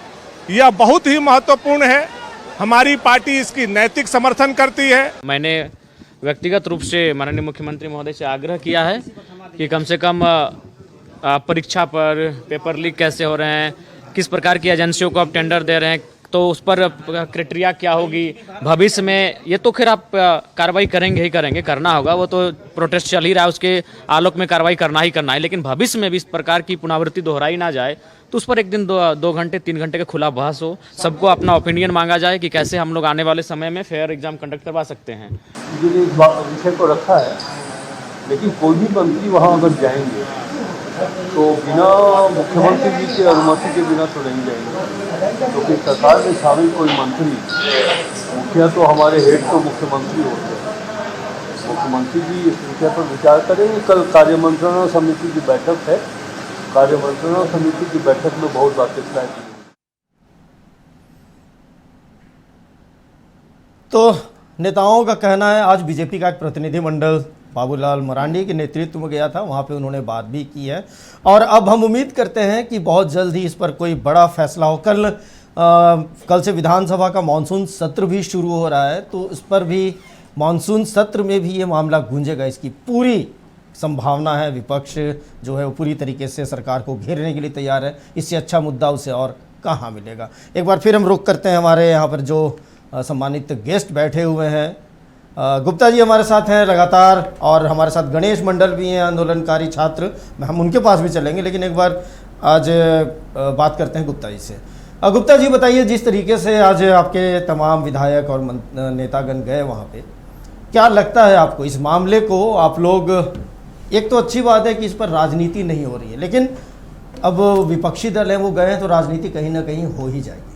यह बहुत ही महत्वपूर्ण है। हमारी पार्टी इसकी नैतिक समर्थन करती है। मैंने व्यक्तिगत रूप से माननीय मुख्यमंत्री महोदय से आग्रह किया है कि कम से कम परीक्षा पर पेपर लीक कैसे हो रहे हैं, किस प्रकार की एजेंसियों को आप टेंडर दे रहे हैं, तो उस पर क्राइटेरिया क्या होगी भविष्य में, ये तो खैर आप कार्रवाई करेंगे ही करेंगे, करना होगा, वो तो प्रोटेस्ट चल ही रहा है, उसके आलोक में कार्रवाई करना ही करना है। लेकिन भविष्य में भी इस प्रकार की पुनरावृत्ति दोहराई ना जाए तो उस पर एक दिन 2 घंटे 3 घंटे का खुला बहस हो, सबको अपना ओपिनियन मांगा जाए कि कैसे हम लोग आने वाले समय में फेयर एग्जाम कंडक्ट करवा सकते हैं। इस विषय को रखा है, लेकिन कोई भी मंत्री वहाँ अगर जाएंगे तो बिना मुख्यमंत्री जी की अनुमति के बिना तो नहीं जाएंगे, क्योंकि सरकार में शामिल कोई मंत्री, मुखिया तो हमारे हेड तो मुख्यमंत्री होते हैं, मुख्यमंत्री जी इस विषय पर विचार करेंगे। कल कार्यमंत्रणा समिति की बैठक है, कार्यमंत्रणा समिति की बैठक में बहुत बातें तय की। तो नेताओं का कहना है, आज बीजेपी का एक प्रतिनिधिमंडल बाबूलाल मरांडी के नेतृत्व में गया था, वहाँ पे उन्होंने बात भी की है और अब हम उम्मीद करते हैं कि बहुत जल्द ही इस पर कोई बड़ा फैसला हो। कल से विधानसभा का मानसून सत्र भी शुरू हो रहा है, तो इस पर भी मानसून सत्र में भी ये मामला गूंजेगा, इसकी पूरी संभावना है। विपक्ष जो है वो पूरी तरीके से सरकार को घेरने के लिए तैयार है, इससे अच्छा मुद्दा उसे और कहाँ मिलेगा। एक बार फिर हम रुख करते हैं, हमारे यहाँ पर जो सम्मानित गेस्ट बैठे हुए हैं, गुप्ता जी हमारे साथ हैं लगातार, और हमारे साथ गणेश मंडल भी हैं, आंदोलनकारी छात्र, हम उनके पास भी चलेंगे, लेकिन एक बार आज बात करते हैं गुप्ता जी से। गुप्ता जी बताइए, जिस तरीके से आज आपके तमाम विधायक और नेतागण गए वहाँ पे, क्या लगता है आपको इस मामले को? आप लोग, एक तो अच्छी बात है कि इस पर राजनीति नहीं हो रही है, लेकिन अब विपक्षी दल हैं वो गए हैं तो राजनीति कहीं ना कहीं हो ही जाएगी।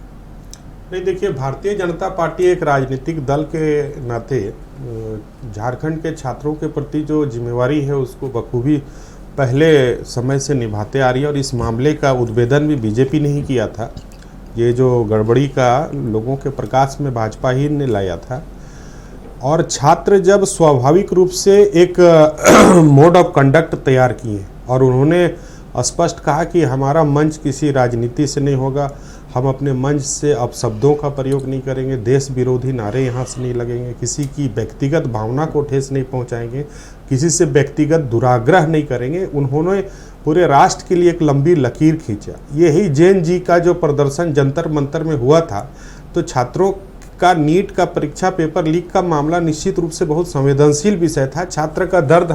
नहीं, देखिए, भारतीय जनता पार्टी एक राजनीतिक दल के नाते झारखंड के छात्रों के प्रति जो जिम्मेवारी है उसको बखूबी पहले समय से निभाते आ रही है, और इस मामले का उद्भेदन भी बीजेपी ने ही किया था। ये जो गड़बड़ी का लोगों के प्रकाश में भाजपा ही ने लाया था, और छात्र जब स्वाभाविक रूप से एक मोड ऑफ कंडक्ट तैयार किए और उन्होंने स्पष्ट कहा कि हमारा मंच किसी राजनीति से नहीं होगा, हम अपने मंच से अपशब्दों का प्रयोग नहीं करेंगे, देश विरोधी नारे यहाँ से नहीं लगेंगे, किसी की व्यक्तिगत भावना को ठेस नहीं पहुँचाएंगे, किसी से व्यक्तिगत दुराग्रह नहीं करेंगे। उन्होंने पूरे राष्ट्र के लिए एक लंबी लकीर खींचा। यही जैन जी का जो प्रदर्शन जंतर मंतर में हुआ था, तो छात्रों का नीट का परीक्षा पेपर लीक का मामला निश्चित रूप से बहुत संवेदनशील विषय था, छात्र का दर्द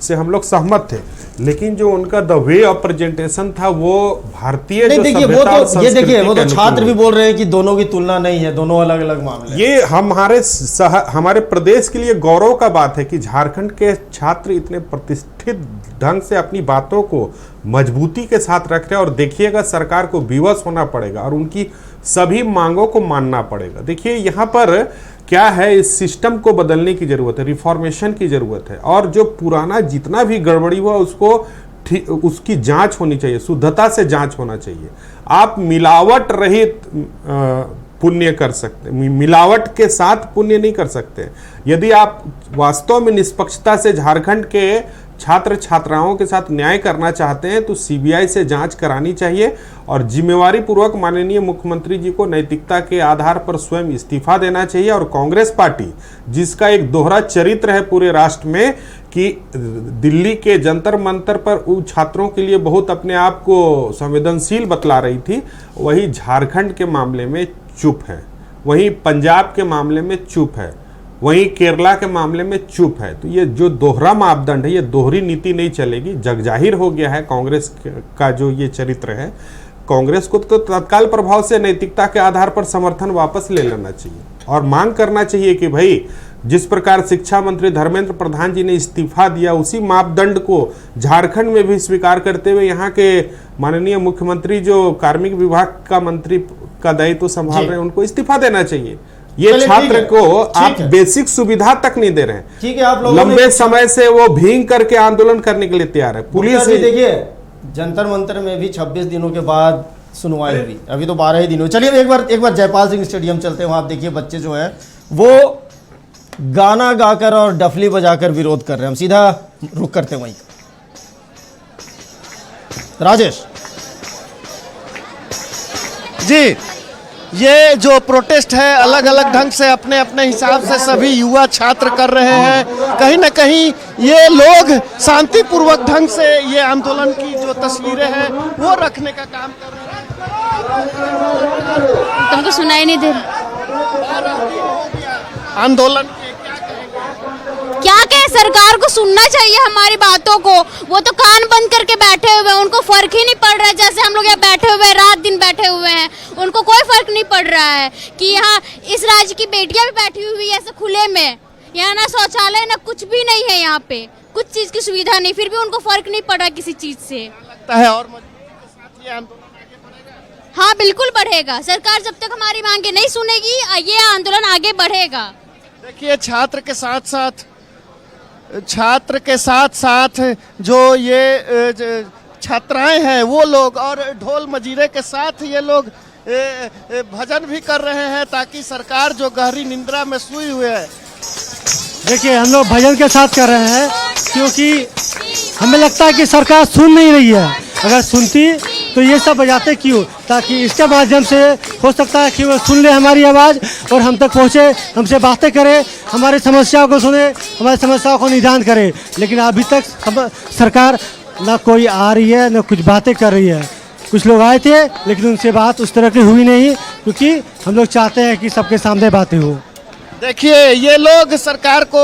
से हम लोग सहमत थे, लेकिन जो उनका द वे ऑफ प्रेजेंटेशन था वो भारतीय जो सभ्यता और संस्कृति वो तो छात्र भी बोल रहे हैं कि दोनों की तुलना नहीं है, दोनों अलग अलग मामले। ये हमारे प्रदेश के लिए गौरव का बात है कि झारखंड के छात्र इतने प्रतिष्ठित ढंग से अपनी बातों को मजबूती के साथ रख रहे हैं, और देखिएगा सरकार को विवश होना पड़ेगा और उनकी सभी मांगों को मानना पड़ेगा। देखिए यहाँ पर क्या है, इस सिस्टम को बदलने की जरूरत है, रिफॉर्मेशन की जरूरत है, और जो पुराना जितना भी गड़बड़ी हुआ उसकी जांच होनी चाहिए, शुद्धता से जांच होना चाहिए। आप मिलावट रहित पुण्य कर सकते, मिलावट के साथ पुण्य नहीं कर सकते। यदि आप वास्तव में निष्पक्षता से झारखंड के छात्र छात्राओं के साथ न्याय करना चाहते हैं तो सीबीआई से जांच करानी चाहिए, और जिम्मेवारी पूर्वक माननीय मुख्यमंत्री जी को नैतिकता के आधार पर स्वयं इस्तीफा देना चाहिए। और कांग्रेस पार्टी, जिसका एक दोहरा चरित्र है पूरे राष्ट्र में कि दिल्ली के जंतर मंतर पर उन छात्रों के लिए बहुत अपने आप को संवेदनशील बतला रही थी, वही झारखंड के मामले में चुप है, वहीं पंजाब के मामले में चुप है, वहीं केरला के मामले में चुप है। तो ये जो दोहरा मापदंड है, ये दोहरी नीति नहीं चलेगी। जगजाहिर हो गया है कांग्रेस का जो ये चरित्र है। कांग्रेस को तो तत्काल प्रभाव से नैतिकता के आधार पर समर्थन वापस ले लेना चाहिए और मांग करना चाहिए कि भाई, जिस प्रकार शिक्षा मंत्री धर्मेंद्र प्रधान जी ने इस्तीफा दिया, उसी मापदंड को झारखंड में भी स्वीकार करते हुए यहाँ के माननीय मुख्यमंत्री जो कार्मिक विभाग का मंत्री का दायित्व संभाल रहे हैं, उनको इस्तीफा देना चाहिए। ये छात्र को आप बेसिक सुविधा तक नहीं दे रहे हैं। ठीक है, आप लोगों लंबे समय से वो भींग करके आंदोलन करने के लिए तैयार है। पुलिस देखिए, जंतर मंतर में भी 26 दिनों के बाद सुनवाई हुई, अभी तो 12 ही दिन हुए। चलिए एक बार जयपाल सिंह स्टेडियम चलते हैं, वहां आप देखिए बच्चे जो हैं वो गाना गाकर और डफली बजाकर विरोध कर रहे हैं। हम सीधा रुक करते हैं वहीं। राजेश जी, ये जो प्रोटेस्ट है अलग अलग ढंग से अपने अपने हिसाब से सभी युवा छात्र कर रहे हैं। कहीं ना कहीं ये लोग शांतिपूर्वक ढंग से ये आंदोलन की जो तस्वीरें हैं वो रखने का काम कर रहे हैं। हमको सुनाई नहीं दे रहा। आंदोलन क्या कहे, सरकार को सुनना चाहिए हमारी बातों को। वो तो कान बंद करके बैठे हुए हैं, उनको फर्क ही नहीं पड़ रहा है। जैसे हम लोग यहाँ बैठे हुए हैं, रात दिन बैठे हुए हैं, उनको कोई फर्क नहीं पड़ रहा है कि यहाँ इस राज्य की बेटियां भी बैठी हुई है ऐसे खुले में। यहाँ ना शौचालय ना कुछ भी नहीं है, यहाँ पे कुछ चीज की सुविधा नहीं, फिर भी उनको फर्क नहीं पड़ रहा किसी चीज से। लगता है और मजबूती के साथ ये आंदोलन हाँ बिल्कुल बढ़ेगा। सरकार जब तक हमारी मांगे नहीं सुनेगी, ये आंदोलन आगे बढ़ेगा। देखिए, छात्र के साथ साथ जो ये छात्राएं हैं वो लोग, और ढोल मजीरे के साथ ये लोग भजन भी कर रहे हैं ताकि सरकार जो गहरी निंद्रा में सोई हुई है। देखिए, हम लोग भजन के साथ कर रहे हैं क्योंकि हमें लगता है कि सरकार सुन नहीं रही है। अगर सुनती तो ये सब बजाते क्यों, ताकि इसके माध्यम से हो सकता है कि वो सुन ले हमारी आवाज़ और हम तक पहुँचे, हमसे बातें करे, हमारी समस्याओं को सुने, हमारी समस्याओं को निदान करे। लेकिन अभी तक सरकार ना कोई आ रही है ना कुछ बातें कर रही है। कुछ लोग आए थे लेकिन उनसे बात उस तरह की हुई नहीं, क्योंकि हम लोग चाहते हैं कि सबके सामने बातें हो। देखिए, ये लोग सरकार को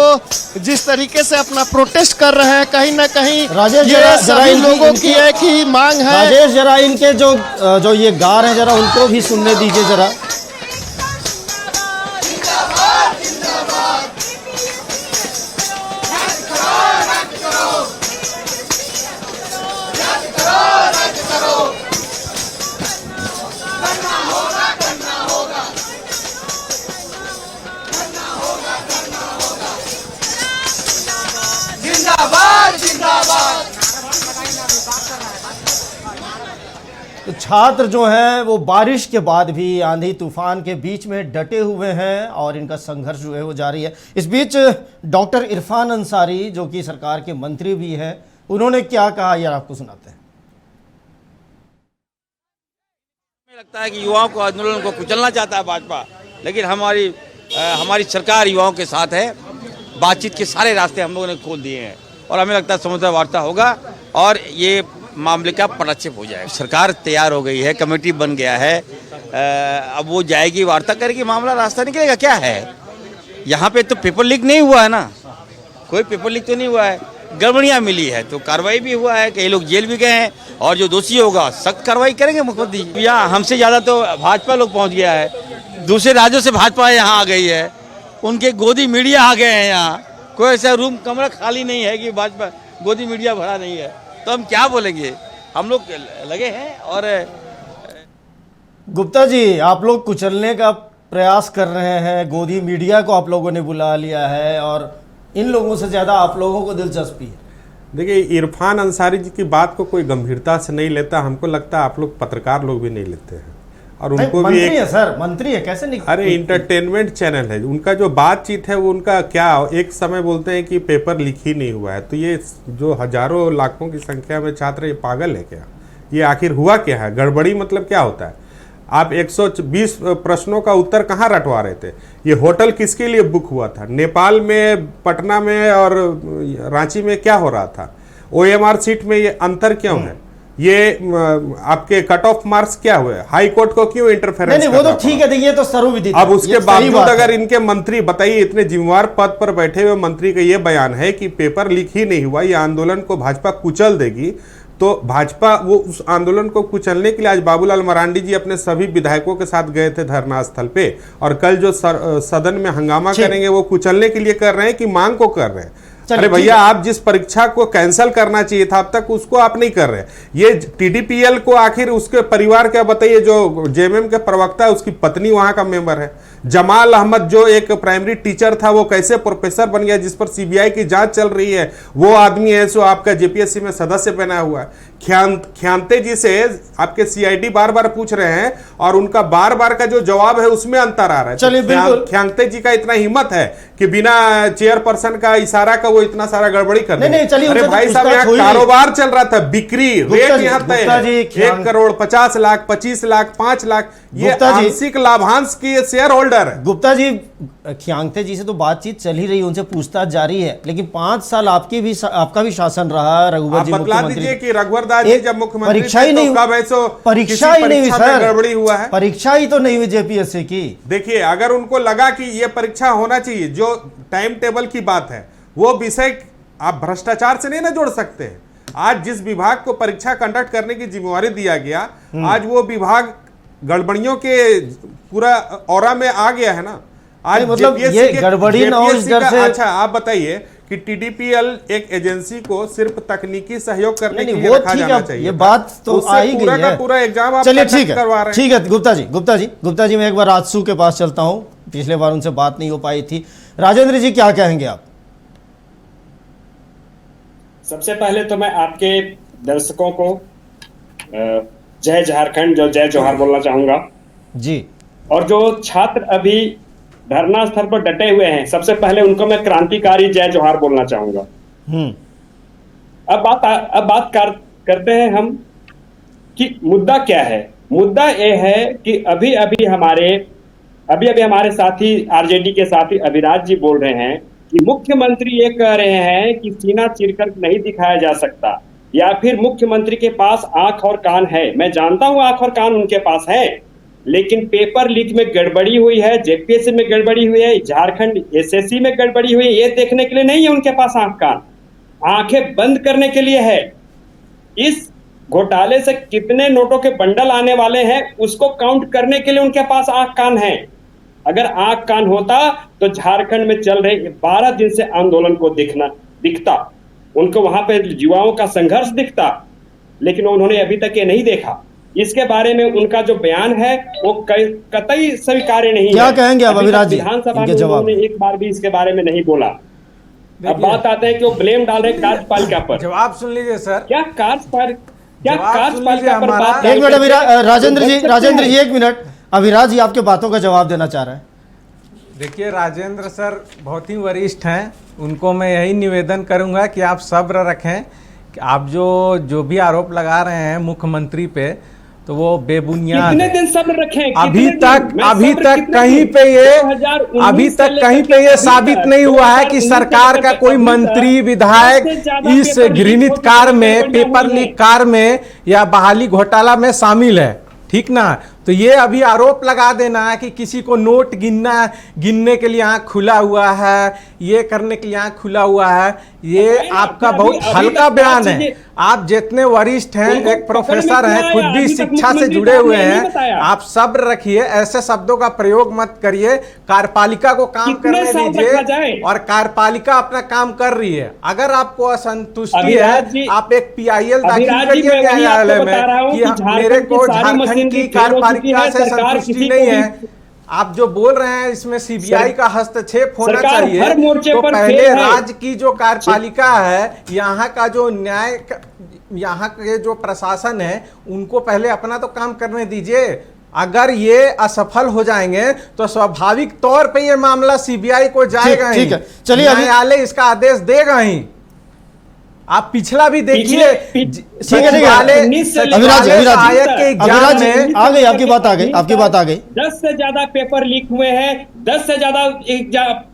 जिस तरीके से अपना प्रोटेस्ट कर रहे हैं, कहीं ना कहीं राजेश ये सभी लोगों की एक ही मांग है। राजेश, जरा इनके जो ये गा रहे हैं जरा उनको भी सुनने दीजिए जरा। तो छात्र जो हैं वो बारिश के बाद भी आंधी तूफान के बीच में डटे हुए हैं और इनका संघर्ष जो है वो जारी है। इस बीच डॉक्टर इरफान अंसारी जो कि सरकार के मंत्री भी हैं, उन्होंने क्या कहा यार आपको सुनाते हैं। मुझे लगता है कि युवाओं को आंदोलन को कुचलना चाहता है भाजपा, लेकिन हमारी सरकार युवाओं के साथ है। बातचीत के सारे रास्ते हम लोगों ने खोल दिए हैं और हमें लगता है समझौता वार्ता होगा और ये मामले का पटाक्षेप हो जाएगा। सरकार तैयार हो गई है, कमेटी बन गया है, अब वो जाएगी, वार्ता करेगी, मामला रास्ता निकलेगा। क्या है, यहाँ पे तो पेपर लीक नहीं हुआ है ना, कोई पेपर लीक तो नहीं हुआ है, गड़बड़ियाँ मिली है तो कार्रवाई भी हुआ है, कई लोग जेल भी गए हैं और जो दोषी होगा सख्त कार्रवाई करेंगे मुख्यमंत्री। यहाँ हमसे ज़्यादा तो भाजपा लोग पहुँच गया है, दूसरे राज्यों से भाजपा यहाँ आ गई है, उनके गोदी मीडिया आ गए हैं। यहाँ कोई ऐसा रूम कमरा खाली नहीं है कि भाजपा गोदी मीडिया भरा नहीं है, तो हम क्या बोलेंगे। हम लोग लगे हैं। और गुप्ता जी, आप लोग कुचलने का प्रयास कर रहे हैं, गोदी मीडिया को आप लोगों ने बुला लिया है और इन लोगों से ज़्यादा आप लोगों को दिलचस्पी है। देखिए, इरफान अंसारी जी की बात को कोई गंभीरता से नहीं लेता, हमको लगता है आप लोग पत्रकार लोग भी नहीं लेते हैं। और उनको भी मंत्री है सर, मंत्री है, कैसे नहीं? अरे इंटरटेनमेंट चैनल है, उनका जो बातचीत है वो उनका क्या, एक समय बोलते हैं कि पेपर लीक ही नहीं हुआ है, तो ये जो हजारों लाखों की संख्या में छात्र, ये पागल है क्या? ये आखिर हुआ क्या है? गड़बड़ी मतलब क्या होता है? आप 120 प्रश्नों का उत्तर कहाँ रटवा रहे थे? ये होटल किसके लिए बुक हुआ था? नेपाल में, पटना में और रांची में क्या हो रहा था? OMR सीट में ये अंतर क्यों है? ये आपके कट ऑफ मार्क्स क्या हुए? हाई कोर्ट को क्यों इंटरफेरेंस? नहीं, वो तो ठीक है, देखिए तो सर्वविदित। अब उसके बावजूद अगर इनके मंत्री, बताइए, इतने जिम्मेवार पद पर बैठे हुए मंत्री का ये बयान है कि पेपर लीक ही नहीं हुआ, ये आंदोलन को भाजपा कुचल देगी, तो भाजपा वो उस आंदोलन को कुचलने के लिए आज बाबूलाल मरांडी जी अपने सभी विधायकों के साथ गए थे धरना स्थल पे, और कल जो सदन में हंगामा करेंगे वो कुचलने के लिए कर रहे हैं कि मांग को कर रहे हैं। अरे भैया, आप जिस परीक्षा को कैंसिल करना चाहिए था अब तक, उसको आप नहीं कर रहे। ये TDPL को आखिर उसके परिवार क्या बताइए, जो JMM के प्रवक्ता है उसकी पत्नी वहां का मेंबर है। जमाल अहमद जो एक प्राइमरी टीचर था वो कैसे प्रोफेसर बन गया, जिस पर CBI की जांच चल रही है, वो आदमी है जो आपका JPSC में सदस्य बना हुआ है। ख्यांते जी से आपके CID बार बार पूछ रहे हैं और उनका बार बार का जो जवाब है उसमें अंतर आ रहा है। चलिए, बिल्कुल ख्यांते जी का इतना हिम्मत है कि बिना चेयरपर्सन का इशारा का वो इतना सारा गड़बड़ी कर नहीं, नहीं, चलिए, अरे उनसे तो भाई साहब, पूछताछ यहाँ हुई नहीं। कारोबार चल रहा था, बिक्री रेट यहाँ तय गुप्ता जी, है 1 करोड़ 50 लाख 25 लाख 5 लाख, ये गुप्ता जी, आंशिक लाभांश की शेयर होल्डर है। गुप्ता जी, खियांगते जी से तो बातचीत चल ही रही है, उनसे पूछताछ जारी है, लेकिन 5 साल आपका भी शासन रहा, रघुवर आप जी बतला मुख्यमंत्री। दीजिए कि रघुवर दास जी जब मुख्यमंत्री परीक्षा ही नहीं, परीक्षा ही नहीं हुई सर, गड़बड़ी हुआ है, परीक्षा ही तो नहीं हुई जेपीएससी की। देखिए, अगर उनको लगा कि ये परीक्षा होना चाहिए, जो टाइम टेबल की बात है, वो विषय आप भ्रष्टाचार से नहीं ना जोड़ सकते। आज जिस विभाग को परीक्षा कंडक्ट करने की जिम्मेवारी दिया गया, आज वो विभाग गड़बड़ियों के पूरा औरा में आ गया है ना। आज मतलब ये गड़बड़ी ना हो इस डर से। अच्छा, आप बताइए कि टीडीपीएल एक एजेंसी को सिर्फ तकनीकी सहयोग करने के लिए वो रखा ठीक जाना है, चाहिए। ये बात तो आ ही पूरा गई का है। पूरा एग्जाम आप चलिए, conduct ठीक करवा है, रहे हैं। ठीक है। गुप्ता जी मैं एक बार राजसू के पास चलता हूं, पिछले बार उनसे बात नहीं हो पाई थी। राजेंद्र जी, क्या कहेंगे आप? सबसे पहले तो मैं आपके दर्शकों को जय झारखंड, जो जय जोहार बोलना चाहूंगा जी। और जो छात्र अभी धरना स्थल पर डटे हुए हैं, सबसे पहले उनको मैं क्रांतिकारी जय जोहार बोलना चाहूंगा। अब बात करते हैं हम कि मुद्दा क्या है। मुद्दा ये है कि अभी अभी हमारे साथी आरजेडी के साथी अभिराज जी बोल रहे हैं कि मुख्यमंत्री ये कह रहे हैं कि सीना चीरकर नहीं दिखाया जा सकता, या फिर मुख्यमंत्री के पास आंख और कान है। मैं जानता हूं आंख और कान उनके पास है, लेकिन पेपर लीक में गड़बड़ी हुई है, जेपीएससी में गड़बड़ी हुई है, झारखंड एसएससी में गड़बड़ी हुई है, ये देखने के लिए नहीं है उनके पास आंख कान। आंखें बंद करने के लिए है। इस घोटाले से कितने नोटों के बंडल आने वाले हैं उसको काउंट करने के लिए उनके पास आंख कान है। अगर आंख कान होता तो झारखंड में चल रहे 12 दिन से आंदोलन को दिखता, उनको वहां पे युवाओं का संघर्ष दिखता, लेकिन उन्होंने अभी तक ये नहीं देखा। इसके बारे में उनका जो बयान है वो कतई स्वीकार्य नहीं है। क्या कहेंगे आप अभिराज जी? विधानसभा में उन्होंने एक बार भी इसके बारे में नहीं बोला। अब बात आते हैं कि वो ब्लेम डाल रहे कार्यपालिका पर। जवाब सुन लीजिए सर। क्या कार्यपालिका पर बात? एक मिनट राजेंद्र जी एक मिनट। अभिराज जी आपके बातों का जवाब देना चाह रहे हैं। देखिए, राजेंद्र सर बहुत ही वरिष्ठ हैं, उनको मैं यही निवेदन करूंगा कि आप सब्र रखें कि आप जो भी आरोप लगा रहे हैं मुख्यमंत्री पे, तो वो बेबुनियाद कितने दिन सब्र रखें? अभी तक कहीं पे ये साबित नहीं हुआ है कि सरकार का कोई मंत्री विधायक इस घृणित कार में, पेपर लीक कार में या बहाली घोटाला में शामिल है, ठीक ना। तो ये अभी आरोप लगा देना है कि किसी को नोट गिनने के लिए आंख खुला हुआ है, ये करने के लिए आंख खुला हुआ है, ये आपका बहुत हल्का बयान है। आप जितने वरिष्ठ हैं, एक प्रोफेसर हैं, खुद भी शिक्षा से जुड़े हुए हैं, आप सब्र रखिए, ऐसे शब्दों का प्रयोग मत करिए। कार्यपालिका को काम करने दीजिए और कार्यपालिका अपना काम कर रही है। अगर आपको असंतुष्टि है, आप एक PIL दाखिल करिए न्यायालय में कि मेरे को झारखंड की कार्यपालिका से संतुष्टि नहीं है। आप जो बोल रहे हैं इसमें CBI का हस्तक्षेप होना चाहिए, तो पहले राज्य की जो कार्यपालिका है, यहाँ का जो न्याय, यहाँ के जो प्रशासन है, उनको पहले अपना तो काम करने दीजिए। अगर ये असफल हो जाएंगे तो स्वाभाविक तौर पे ये मामला CBI को जाएगा ही, न्यायालय इसका आदेश देगा ही। आप पिछला भी देखिए, आपकी बात आ गई। 10 से ज्यादा पेपर लीक हुए हैं, 10 से ज्यादा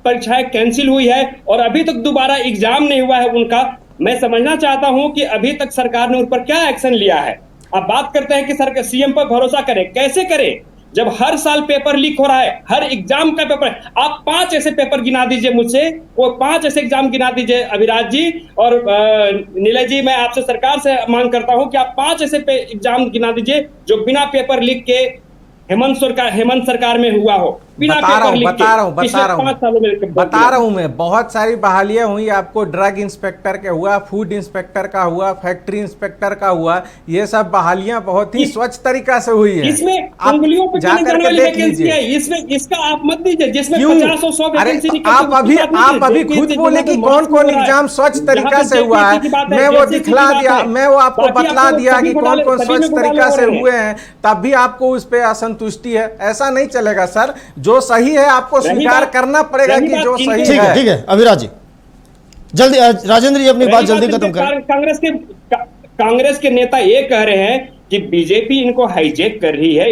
परीक्षाएं कैंसिल हुई है और अभी तक दोबारा एग्जाम नहीं हुआ है उनका। मैं समझना चाहता हूं कि अभी तक सरकार ने उन पर क्या एक्शन लिया है। अब बात करते हैं कि सरकार CM पर भरोसा करे, कैसे करे जब हर साल पेपर लीक हो रहा है, हर एग्जाम का पेपर। आप 5 ऐसे पेपर गिना दीजिए मुझसे, वो 5 ऐसे एग्जाम गिना दीजिए अभिराज जी और नीलय जी। मैं आपसे सरकार से मांग करता हूं कि आप 5 ऐसे एग्जाम गिना दीजिए जो बिना पेपर लीक के हेमंत सरकार में हुआ हो। बता रहा हूं मैं, बहुत सारी बहालियां हुई। आपको ड्रग इंस्पेक्टर का हुआ, फूड इंस्पेक्टर का हुआ, फैक्ट्री इंस्पेक्टर का हुआ, ये सब बहालियां बहुत ही स्वच्छ तरीका से हुई है। इसमें उंगलियों पे जाकर के देख लीजिए। इसमें इसका आप मत दीजिए जिसमें 50-100 वैकेंसी। आप अभी खुद बोले कि कौन कौन एग्जाम स्वच्छ तरीका से हुआ है, मैं वो दिखला दिया, मैं वो आपको बतला दिया कि कौन कौन स्वच्छ तरीका से हुए हैं, तब भी आपको उस पर असंतुष्टि है। ऐसा नहीं चलेगा सर, जो सही है आपको स्वीकार करना पड़ेगा कि जो सही है। ठीक है अभिराज जी, जल्दी राजेंद्र जी अपनी बात जल्दी खत्म करें। कांग्रेस के नेता ये कह रहे हैं कि बीजेपी इनको हाईजैक कर रही है,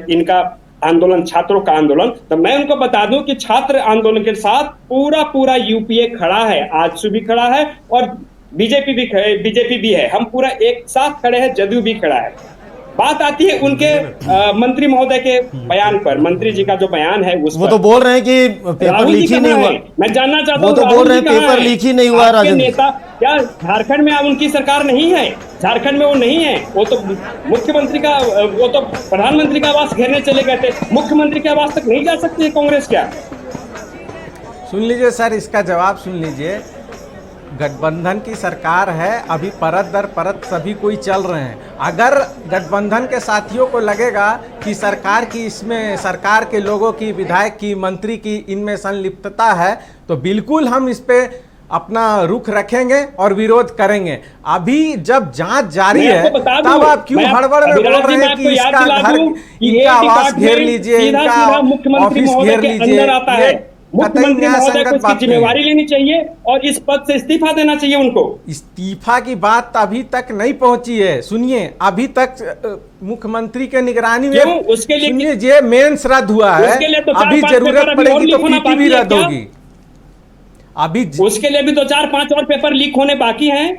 इनका आंदोलन, छात्रों का आंदोलन। तो मैं उनको बता दूं कि छात्र आंदोलन के साथ पूरा यूपीए खड़ा है, आजसू भी खड़ा है और बीजेपी भी है। हम पूरा एक साथ खड़े हैं, जदयू भी खड़ा है। बात आती है उनके मंत्री महोदय के बयान पर। मंत्री जी का जो बयान है उस वो तो बोल रहे हैं कि पेपर लीक ही नहीं हुआ। मैं जानना चाहता हूँ, वो तो बोल रहे हैं पेपर लीक ही नहीं हुआ। राजेंद्र नेता क्या झारखंड में अब उनकी सरकार नहीं है? झारखंड में वो नहीं है। वो तो मुख्यमंत्री का, वो तो प्रधानमंत्री का आवास घेरने चले गए थे, मुख्यमंत्री के आवास तक नहीं जा सकती है कांग्रेस क्या? सुन लीजिए सर, इसका जवाब सुन लीजिए। गठबंधन की सरकार है, अभी परत दर परत सभी कोई चल रहे हैं। अगर गठबंधन के साथियों को लगेगा कि सरकार की, इसमें सरकार के लोगों की, विधायक की, मंत्री की इनमें संलिप्तता है, तो बिल्कुल हम इस पे अपना रुख रखेंगे और विरोध करेंगे। अभी जब जांच जारी है तब आप क्यों हड़बड़ में बोल रहे हैं कि इसका घर, इनका आवास घेर लीजिए, इनका ऑफिस घेर लीजिए? मुख्यमंत्री महोदय को इसकी जिम्मेवारी लेनी चाहिए और इस पद से इस्तीफा देना चाहिए उनको। इस्तीफा की बात अभी तक नहीं पहुंची है। सुनिए, अभी तक मुख्यमंत्री के निगरानी में उसके लिए सुनिए, ये मेंस रद्द हुआ है, अभी जरूरत पड़ेगी तो पीटी भी रद्द होगी। अभी उसके लिए भी 2-4-5 और पेपर लीक होने बाकी हैं,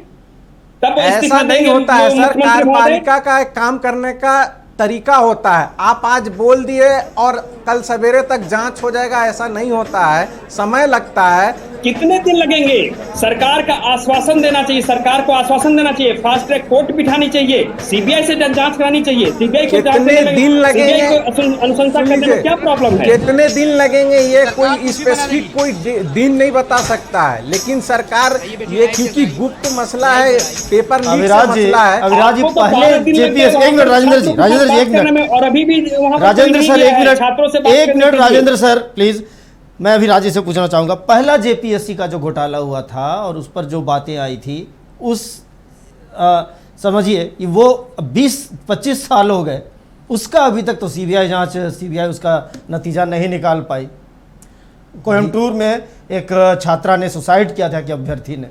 तब ऐसा नहीं होता है सर। कार्यपालिका का एक काम करने का तरीका होता है। आप आज बोल दिए और कल सवेरे तक जांच हो जाएगा, ऐसा नहीं होता है, समय लगता है। कितने दिन लगेंगे? सरकार का आश्वासन देना चाहिए, सरकार को आश्वासन देना चाहिए, फास्ट ट्रैक कोर्ट बिठानी चाहिए, सीबीआई से जांच करानी चाहिए। सीबीआई को कितने दिन लगेंगे? अनुशंसा करने में क्या प्रॉब्लम है? कितने दिन लगेंगे ये कोई स्पेसिफिक कोई दिन नहीं बता सकता है, लेकिन सरकार ये, क्योंकि गुप्त मसला है, पेपर लीक का मसला है। अविराज जी पहले जेपीएस, एक मिनट राजेंद्र जी, एक मिनट, और अभी भी राजेंद्र सर एक मिनट राजेंद्र सर प्लीज, मैं अभी राजे से पूछना चाहूंगा। पहला जेपीएससी का जो घोटाला हुआ था और उस पर जो बातें आई थी, उस समझिए कि वो 20-25 साल हो गए, उसका अभी तक तो सीबीआई जांच, सीबीआई उसका नतीजा नहीं निकाल पाई। कोयम्बटूर में एक छात्रा ने सुसाइड किया था कि अभ्यर्थी ने।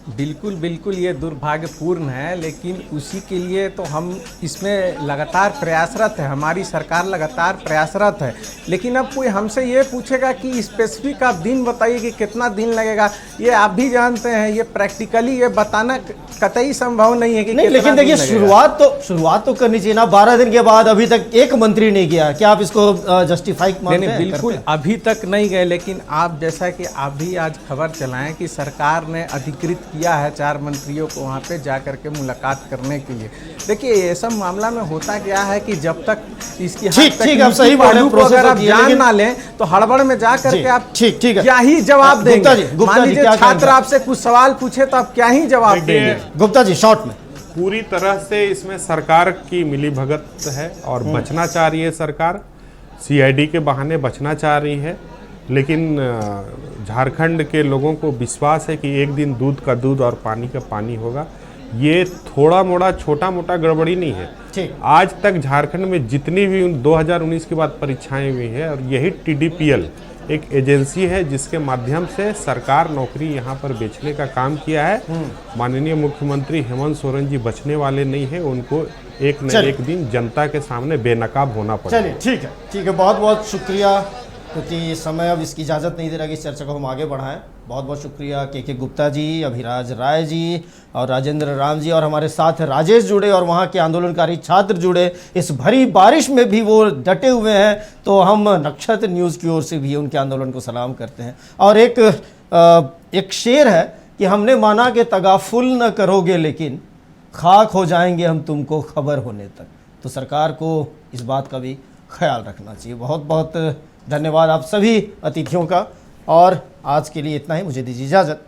बिल्कुल बिल्कुल, ये दुर्भाग्यपूर्ण है, लेकिन उसी के लिए तो हम इसमें लगातार प्रयासरत है, हमारी सरकार लगातार प्रयासरत है। लेकिन अब कोई हमसे ये पूछेगा कि स्पेसिफिक आप दिन बताइए कि कितना दिन लगेगा, ये आप भी जानते हैं, ये प्रैक्टिकली ये बताना कतई संभव नहीं है कि नहीं। लेकिन देखिए, शुरुआत तो करनी चाहिए ना। 12 दिन के बाद अभी तक एक मंत्री नहीं गया, क्या आप इसको जस्टिफाई मानते हैं? बिल्कुल अभी तक नहीं गए, लेकिन आप जैसा कि आप भी आज खबर चलाएं कि सरकार ने अधिकृत किया है 4 मंत्रियों को वहाँ पे जा करके मुलाकात करने के लिए। देखिए, ये सब मामला में होता क्या है कि जब तक इसकी ठीक आप सही बोल रहे हैं, अगर आप जान ना लें तो हड़बड़ में जा करके आप ठीक है क्या ही जवाब देंगे? मान लीजिए छात्र आपसे कुछ सवाल पूछे तो आप क्या ही जवाब देंगे? गुप्ता जी शॉर्ट में। पूरी तरह से इसमें सरकार की मिलीभगत है और बचना चाह रही है सरकार, सीआईडी के बहाने बचना चाह रही है। लेकिन झारखंड के लोगों को विश्वास है कि एक दिन दूध का दूध और पानी का पानी होगा। ये थोड़ा मोड़ा छोटा मोटा गड़बड़ी नहीं है। आज तक झारखंड में जितनी भी 2019 के बाद परीक्षाएं हुई है, और यही टीडीपीएल एक एजेंसी है जिसके माध्यम से सरकार नौकरी यहाँ पर बेचने का काम किया है। माननीय मुख्यमंत्री हेमंत सोरेन जी बचने वाले नहीं है, उनको एक न एक दिन जनता के सामने बेनकाब होना पड़ेगा। चलिए ठीक है, बहुत बहुत शुक्रिया, क्योंकि समय अब इसकी इजाज़त नहीं दे रहा कि इस चर्चा को हम आगे बढ़ाएं। बहुत बहुत शुक्रिया के गुप्ता जी, अभिराज राय जी और राजेंद्र राम जी, और हमारे साथ राजेश जुड़े और वहाँ के आंदोलनकारी छात्र जुड़े। इस भरी बारिश में भी वो डटे हुए हैं, तो हम नक्षत्र न्यूज़ की ओर से भी उनके आंदोलन को सलाम करते हैं। और एक शेर है कि हमने माना कि तगाफुल न करोगे, लेकिन खाक हो जाएंगे हम तुमको खबर होने तक। तो सरकार को इस बात का भी ख्याल रखना चाहिए। बहुत बहुत धन्यवाद आप सभी अतिथियों का, और आज के लिए इतना ही, मुझे दीजिए इजाज़त।